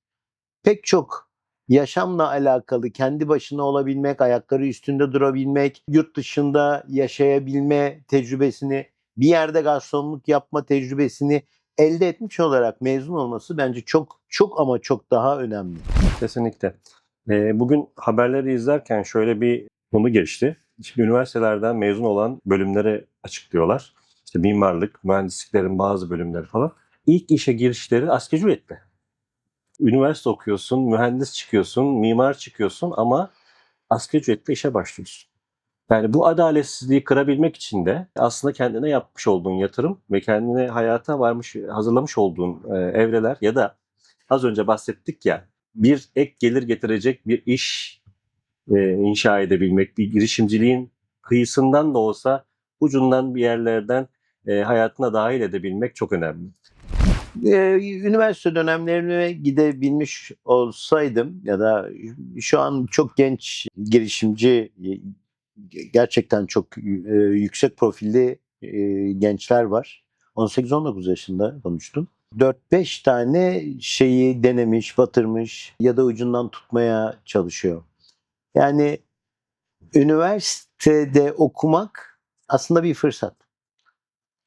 pek çok yaşamla alakalı kendi başına olabilmek, ayakları üstünde durabilmek, yurt dışında yaşayabilme tecrübesini, bir yerde garsonluk yapma tecrübesini elde etmiş olarak mezun olması bence çok çok ama çok daha önemli. Kesinlikle. Bugün haberleri izlerken şöyle bir konu geçti. Şimdi üniversitelerden mezun olan bölümleri açıklıyorlar. İşte mimarlık, mühendisliklerin bazı bölümleri falan. İlk işe girişleri asgari ücretli. Üniversite okuyorsun, mühendis çıkıyorsun, mimar çıkıyorsun ama asgari ücretle işe başlıyorsun. Yani bu adaletsizliği kırabilmek için de aslında kendine yapmış olduğun yatırım ve kendine hayata hazırlamış olduğun evreler ya da az önce bahsettik ya, bir ek gelir getirecek bir iş inşa edebilmek, bir girişimciliğin kıyısından da olsa ucundan bir yerlerden hayatına dahil edebilmek çok önemli. Üniversite dönemlerine gidebilmiş olsaydım ya da şu an çok genç girişimci, gerçekten çok yüksek profilli gençler var. 18-19 yaşında konuştum. 4-5 tane şeyi denemiş, batırmış ya da ucundan tutmaya çalışıyor. Yani üniversitede okumak aslında bir fırsat.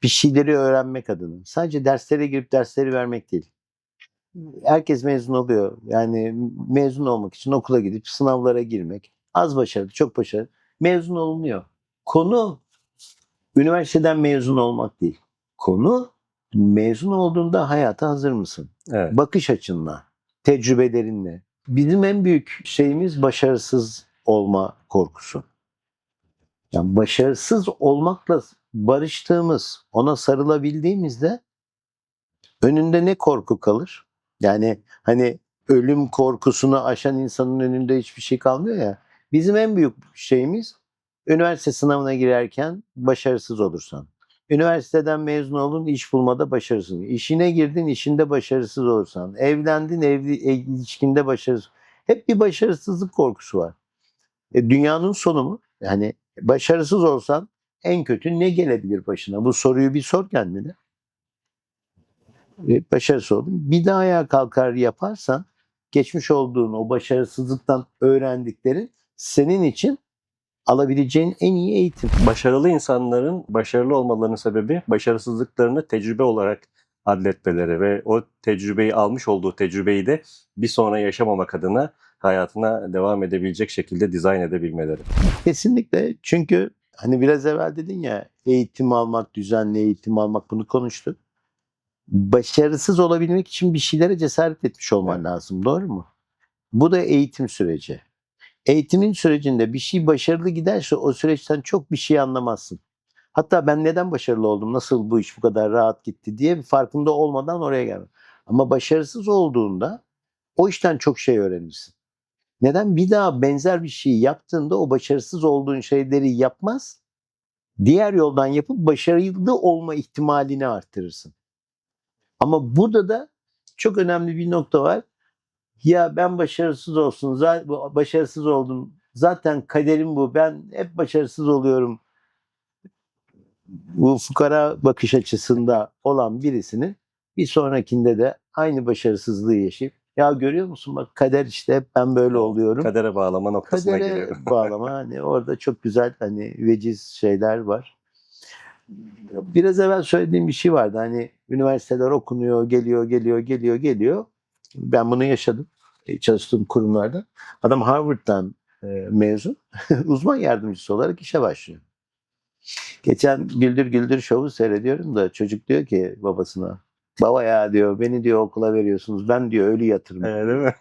Bir şeyleri öğrenmek adına. Sadece derslere girip dersleri vermek değil. Herkes mezun oluyor. Yani mezun olmak için okula gidip sınavlara girmek. Az başarılı, çok başarılı. Mezun olunuyor. Konu üniversiteden mezun olmak değil. Konu mezun olduğunda hayata hazır mısın? Evet. Bakış açınla, tecrübelerinle. Bizim en büyük şeyimiz başarısız olma korkusu. Yani başarısız olmakla barıştığımız, ona sarılabildiğimizde önünde ne korku kalır? Yani hani ölüm korkusunu aşan insanın önünde hiçbir şey kalmıyor ya. Bizim en büyük şeyimiz, üniversite sınavına girerken başarısız olursan. Üniversiteden mezun oldun, iş bulmada başarısız. İşine girdin, işinde başarısız olursan. Evlendin, ilişkinde başarısız. Hep bir başarısızlık korkusu var. Dünyanın sonu mu? Yani başarısız olsan en kötü ne gelebilir başına? Bu soruyu bir sor kendine. Başarısız oldun. Bir daha ayağa kalkar yaparsan geçmiş olduğun o başarısızlıktan öğrendiklerin senin için alabileceğin en iyi eğitim. Başarılı insanların başarılı olmalarının sebebi başarısızlıklarını tecrübe olarak adletmeleri ve o tecrübeyi almış olduğu tecrübeyi de bir sonra yaşamamak adına hayatına devam edebilecek şekilde dizayn edebilmeleri. Kesinlikle, çünkü hani biraz evvel dedin ya, eğitim almak, düzenli eğitim almak, bunu konuştuk. Başarısız olabilmek için bir şeylere cesaret etmiş olman Evet. lazım, doğru mu? Bu da eğitim süreci. Eğitimin sürecinde bir şey başarılı giderse o süreçten çok bir şey anlamazsın. Hatta ben neden başarılı oldum, nasıl bu iş bu kadar rahat gitti diye bir farkında olmadan oraya gelmem. Ama başarısız olduğunda o işten çok şey öğrenirsin. Neden? Bir daha benzer bir şey yaptığında o başarısız olduğun şeyleri yapmaz, diğer yoldan yapıp başarılı olma ihtimalini artırırsın. Ama burada da çok önemli bir nokta var. Ya ben başarısız oldum. Zaten kaderim bu. Ben hep başarısız oluyorum. Bu fukara bakış açısında olan birisinin bir sonrakinde de aynı başarısızlığı yaşayıp, ya görüyor musun bak kader işte, hep ben böyle oluyorum. Kadere bağlama noktasına Kadere geliyor. bağlama, hani orada çok güzel hani veciz şeyler var. Biraz evvel söylediğim bir şey vardı. Hani üniversiteler okunuyor, geliyor. Ben bunu yaşadım. Çalıştığım kurumlarda. Adam Harvard'dan mezun. Uzman yardımcısı olarak işe başlıyor. Geçen Güldür Güldür şovu seyrediyorum da çocuk diyor ki babasına, baba ya diyor, beni diyor okula veriyorsunuz. Ben diyor ölü yatırım. Değil mi?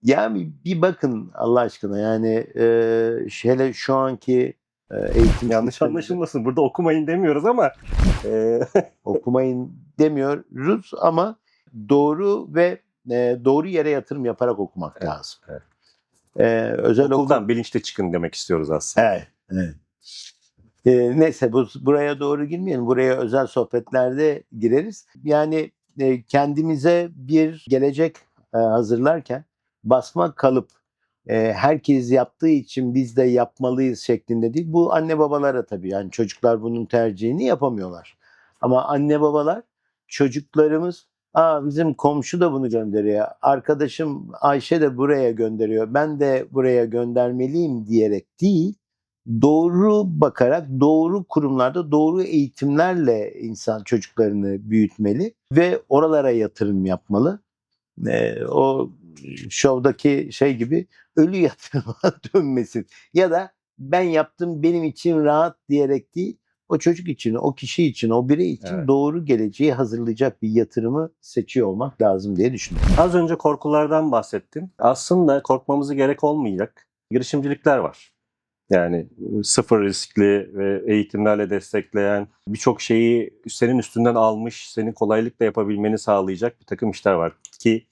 Yani bir bakın Allah aşkına, yani hele şu anki eğitim Yanlış sisteminde- anlaşılmasın. Burada okumayın demiyoruz ama okumayın demiyoruz ama doğru ve doğru yere yatırım yaparak okumak Evet, lazım. evet. Özel okuldan bilinçli çıkın demek istiyoruz aslında. Evet, evet. Neyse buraya doğru girmeyelim. Buraya özel sohbetlerde gireriz. Yani kendimize bir gelecek hazırlarken basma kalıp herkes yaptığı için biz de yapmalıyız şeklinde değil. Bu anne babalara tabii, yani çocuklar bunun tercihini yapamıyorlar. Ama anne babalar, çocuklarımız, bizim komşu da bunu gönderiyor, arkadaşım Ayşe de buraya gönderiyor, ben de buraya göndermeliyim diyerek değil, doğru bakarak, doğru kurumlarda, doğru eğitimlerle insan çocuklarını büyütmeli ve oralara yatırım yapmalı. O şovdaki şey gibi ölü yatırıma dönmesin. Ya da ben yaptım benim için rahat diyerek değil, o çocuk için, o kişi için, o birey için Evet. doğru geleceği hazırlayacak bir yatırımı seçiyor olmak lazım diye düşünüyorum. Az önce korkulardan bahsettin. Aslında korkmamızı gerek olmayacak girişimcilikler var. Yani sıfır riskli ve eğitimlerle destekleyen, birçok şeyi senin üstünden almış, senin kolaylıkla yapabilmeni sağlayacak bir takım işler var ki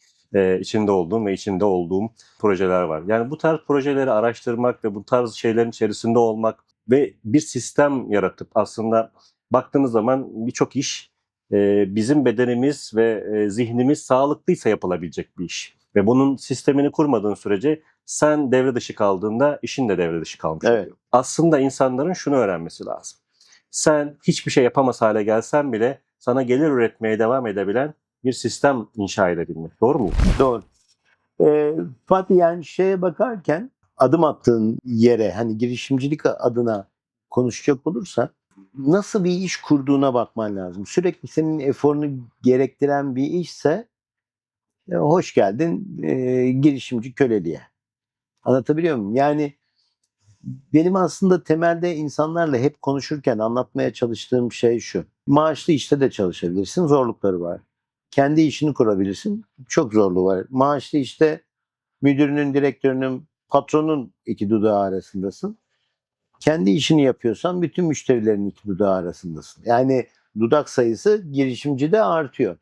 içinde olduğum ve içinde olduğum projeler var. Yani bu tarz projeleri araştırmak ve bu tarz şeylerin içerisinde olmak ve bir sistem yaratıp, aslında baktığınız zaman birçok iş bizim bedenimiz ve zihnimiz sağlıklıysa yapılabilecek bir iş. Ve bunun sistemini kurmadığın sürece sen devre dışı kaldığında işin de devre dışı kalmış Evet. oluyor. Aslında insanların şunu öğrenmesi lazım. Sen hiçbir şey yapamaz hale gelsen bile sana gelir üretmeye devam edebilen bir sistem inşa edebilmek. Doğru mu? Doğru. Fatih, yani şeye bakarken, adım attığın yere, hani girişimcilik adına konuşacak olursak, nasıl bir iş kurduğuna bakman lazım. Sürekli senin eforunu gerektiren bir işse hoş geldin girişimci köleliğe. Anlatabiliyor muyum? Yani benim aslında temelde insanlarla hep konuşurken anlatmaya çalıştığım şey şu. Maaşlı işte de çalışabilirsin, zorlukları var. Kendi işini kurabilirsin, çok zorluğu var. Maaşlı işte müdürünün, direktörünün, patronun iki dudağı arasındasın. Kendi işini yapıyorsan bütün müşterilerin iki dudağı arasındasın. Yani dudak sayısı girişimcide artıyor.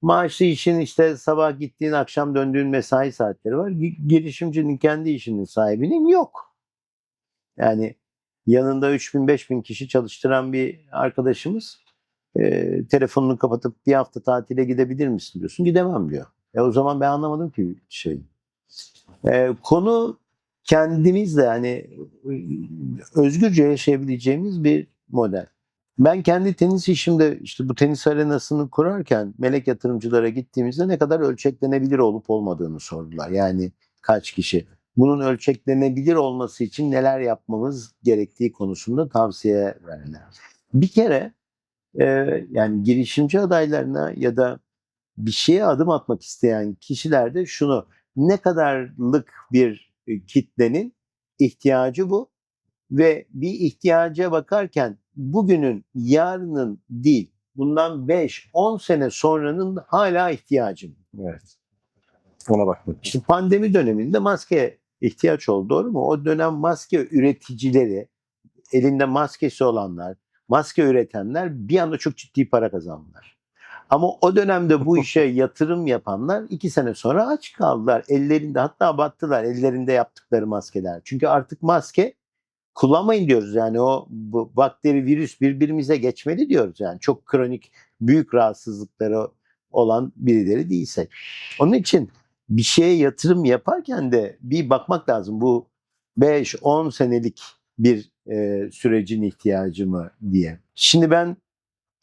Maaşlı işin işte sabah gittiğin, akşam döndüğün mesai saatleri var. Girişimcinin kendi işinin sahibinin yok. Yani yanında 3.000-5.000 kişi çalıştıran bir arkadaşımız telefonunu kapatıp bir hafta tatile gidebilir misin diyorsun. Gidemem diyor. O zaman ben anlamadım ki şey. Konu kendimizle, yani özgürce yaşayabileceğimiz bir model. Ben kendi tenis işimde işte bu tenis arenasını kurarken melek yatırımcılara gittiğimizde ne kadar ölçeklenebilir olup olmadığını sordular. Yani kaç kişi? Bunun ölçeklenebilir olması için neler yapmamız gerektiği konusunda tavsiye verdiler. Bir kere e, yani girişimci adaylarına ya da bir şeye adım atmak isteyen kişilerde şunu, ne kadarlık bir kitlenin ihtiyacı bu ve bir ihtiyaca bakarken bugünün, yarının değil, bundan 5-10 sene sonranın hala ihtiyacı mı? Evet. Ona bakmak. İşte pandemi döneminde maske ihtiyaç oldu, doğru mu? O dönem maske üreticileri, elinde maskesi olanlar, maske üretenler bir anda çok ciddi para kazandılar. Ama o dönemde bu işe yatırım yapanlar 2 sene sonra aç kaldılar. Ellerinde, hatta battılar ellerinde yaptıkları maskeler. Çünkü artık maske kullanmayın diyoruz. Yani bu bakteri, virüs birbirimize geçmeli diyoruz. Yani çok kronik, büyük rahatsızlıkları olan birileri değilse. Onun için bir şeye yatırım yaparken de bir bakmak lazım. Bu 5-10 senelik bir sürecin ihtiyacı mı diye. Şimdi ben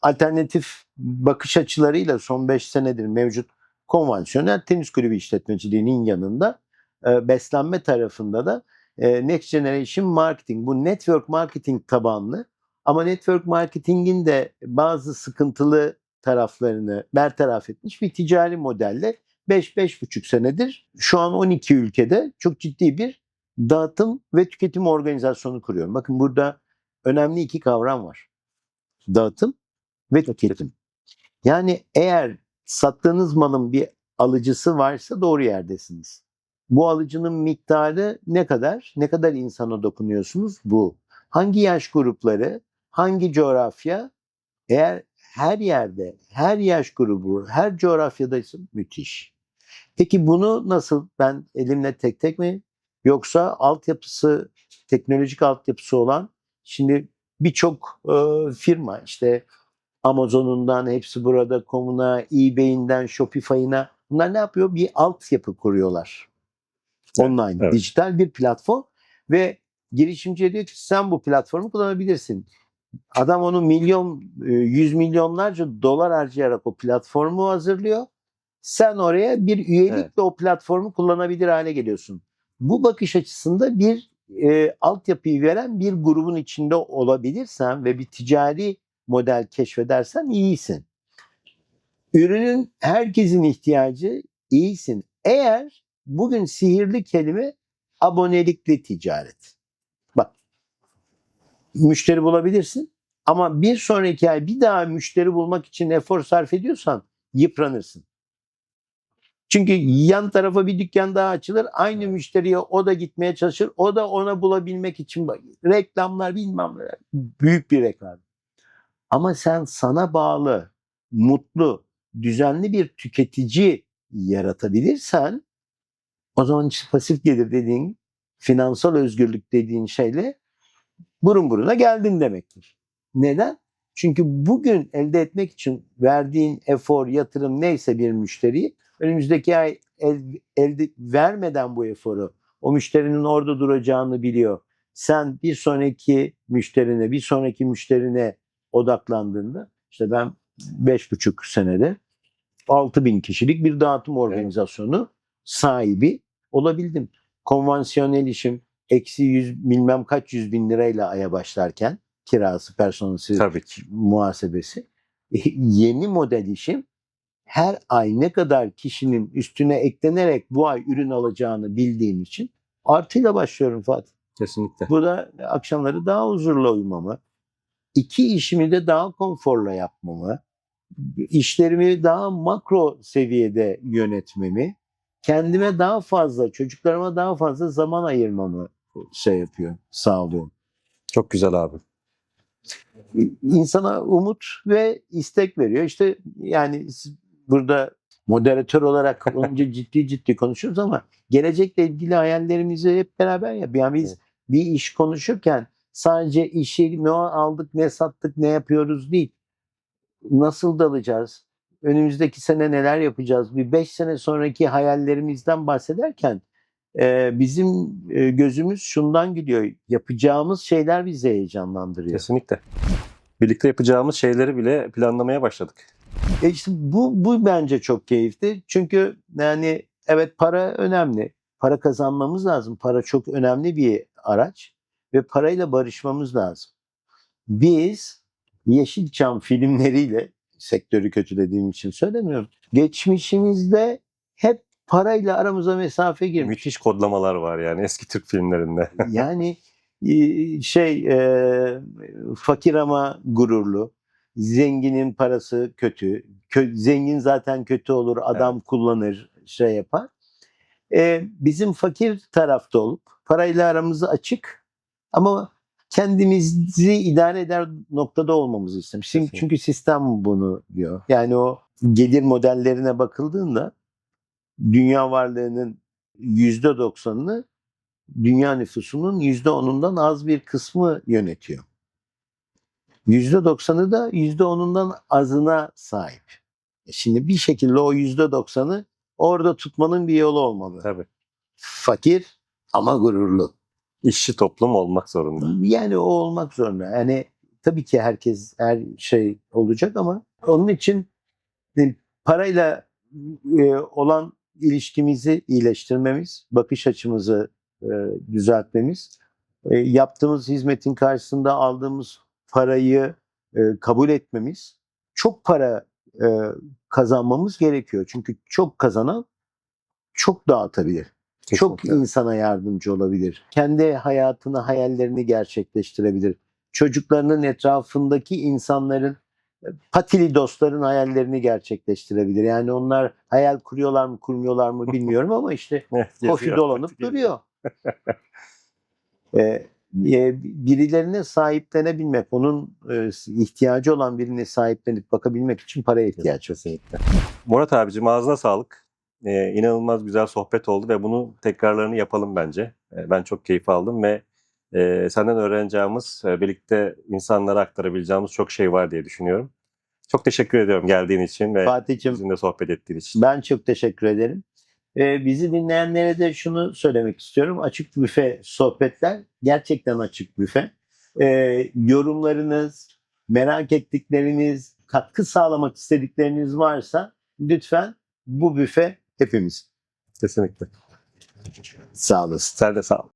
alternatif bakış açılarıyla son 5 senedir mevcut konvansiyonel tenis kulübü işletmeciliğinin yanında beslenme tarafında da Next Generation Marketing, bu network marketing tabanlı ama network marketingin de bazı sıkıntılı taraflarını bertaraf etmiş bir ticari modelle 5-5,5 senedir şu an 12 ülkede çok ciddi bir dağıtım ve tüketim organizasyonu kuruyorum. Bakın burada önemli 2 kavram var. Dağıtım ve tüketim. Yani eğer sattığınız malın bir alıcısı varsa doğru yerdesiniz. Bu alıcının miktarı ne kadar? Ne kadar insana dokunuyorsunuz? Bu. Hangi yaş grupları, hangi coğrafya? Eğer her yerde, her yaş grubu, her coğrafyadaysa müthiş. Peki bunu nasıl? Ben elimle tek tek mi? Yoksa altyapısı, teknolojik altyapısı olan, şimdi birçok firma işte Amazon'undan hepsi burada komuna, eBay'inden Shopify'ına, bunlar ne yapıyor? Bir altyapı kuruyorlar. Online, evet. dijital bir platform ve girişimciye diyor ki sen bu platformu kullanabilirsin. Adam onu yüz milyonlarca dolar harcayarak o platformu hazırlıyor. Sen oraya bir üyelikle o platformu kullanabilir hale geliyorsun. Bu bakış açısında bir altyapıyı veren bir grubun içinde olabilirsen ve bir ticari model keşfedersen iyisin. Ürünün herkesin ihtiyacı, iyisin. Eğer bugün sihirli kelime abonelikli ticaret. Bak, müşteri bulabilirsin ama bir sonraki ay bir daha müşteri bulmak için efor sarf ediyorsan yıpranırsın. Çünkü yan tarafa bir dükkan daha açılır. Aynı müşteriye o da gitmeye çalışır. O da ona bulabilmek için reklamlar bilmem ne. Büyük bir reklam. Ama sen sana bağlı, mutlu, düzenli bir tüketici yaratabilirsen o zaman işte pasif gelir dediğin, finansal özgürlük dediğin şeyle burun buruna geldin demektir. Neden? Çünkü bugün elde etmek için verdiğin efor, yatırım neyse bir müşteriyi önümüzdeki ay elde vermeden bu eforu o müşterinin orada duracağını biliyor. Sen bir sonraki müşterine odaklandığında işte ben 5,5 senede 6.000 kişilik bir dağıtım organizasyonu sahibi olabildim. Konvansiyonel işim eksi 100 bilmem kaç 100.000 lirayla aya başlarken kirası, personeli, Tabii ki. muhasebesi. Yeni model işim her ay ne kadar kişinin üstüne eklenerek bu ay ürün alacağını bildiğim için artıyla başlıyorum Fatih. Kesinlikle. Bu da akşamları daha huzurla uyumamı, 2 işimi de daha konforla yapmamı, işlerimi daha makro seviyede yönetmemi, kendime daha fazla, çocuklarıma daha fazla zaman ayırmamı sağlıyor. Çok güzel abi. İnsana umut ve istek veriyor. İşte yani burada moderatör olarak önce ciddi konuşuyoruz ama gelecekle ilgili hayallerimizi hep beraber yapıyoruz. Yani biz bir iş konuşurken sadece işi ne aldık, ne sattık, ne yapıyoruz değil. Nasıl dalacağız? Önümüzdeki sene neler yapacağız? Bir 5 sene sonraki hayallerimizden bahsederken bizim gözümüz şundan gidiyor. Yapacağımız şeyler bizi heyecanlandırıyor. Kesinlikle. Birlikte yapacağımız şeyleri bile planlamaya başladık. İşte bu bence çok keyifli. Çünkü yani evet, para önemli. Para kazanmamız lazım. Para çok önemli bir araç ve parayla barışmamız lazım. Biz Yeşilçam filmleriyle, sektörü kötülediğim için söylemiyorum, geçmişimizde hep parayla aramıza mesafe girmiş. Müthiş kodlamalar var yani eski Türk filmlerinde. Yani fakir ama gururlu, zenginin parası kötü, zengin zaten kötü olur, adam kullanır, şey yapar. Bizim fakir tarafta olup parayla aramızı açık ama kendimizi idare eder noktada olmamızı istemiş. Kesinlikle. Çünkü sistem bunu diyor. Yani o gelir modellerine bakıldığında dünya varlığının %90'ını dünya nüfusunun %10'undan az bir kısmı yönetiyor. %90'ı da %10'undan azına sahip. Şimdi bir şekilde o %90'ı orada tutmanın bir yolu olmalı. Tabii. Fakir ama gururlu. İşçi toplum olmak zorunda. Yani o olmak zorunda. Yani tabii ki herkes her şey olacak ama onun için parayla olan ilişkimizi iyileştirmemiz, bakış açımızı düzeltmemiz, yaptığımız hizmetin karşısında aldığımız parayı kabul etmemiz, çok para kazanmamız gerekiyor. Çünkü çok kazanan çok dağıtabilir. Çok Kesinlikle. insana yardımcı olabilir. Kendi hayatını, hayallerini gerçekleştirebilir. Çocuklarının etrafındaki insanların, patili dostların hayallerini gerçekleştirebilir. Yani onlar hayal kuruyorlar mı, kurmuyorlar mı bilmiyorum ama işte koşu dolanıp duruyor. Birilerine sahiplenebilmek, onun ihtiyacı olan birine sahiplenip bakabilmek için paraya ihtiyaç var. Kesinlikle. Murat abicim ağzına sağlık. İnanılmaz güzel sohbet oldu ve bunu tekrarlarını yapalım bence. Ben çok keyif aldım ve senden öğreneceğimiz, birlikte insanlara aktarabileceğimiz çok şey var diye düşünüyorum. Çok teşekkür ediyorum geldiğin için ve Fatih'cim, bizimle sohbet ettiğin için. ben çok teşekkür ederim. Bizi dinleyenlere de şunu söylemek istiyorum. Açık büfe sohbetler gerçekten açık büfe. Yorumlarınız, merak ettikleriniz, katkı sağlamak istedikleriniz varsa lütfen, bu büfe hepimiz. Kesinlikle. Sağ olasın. Sen de sağ ol.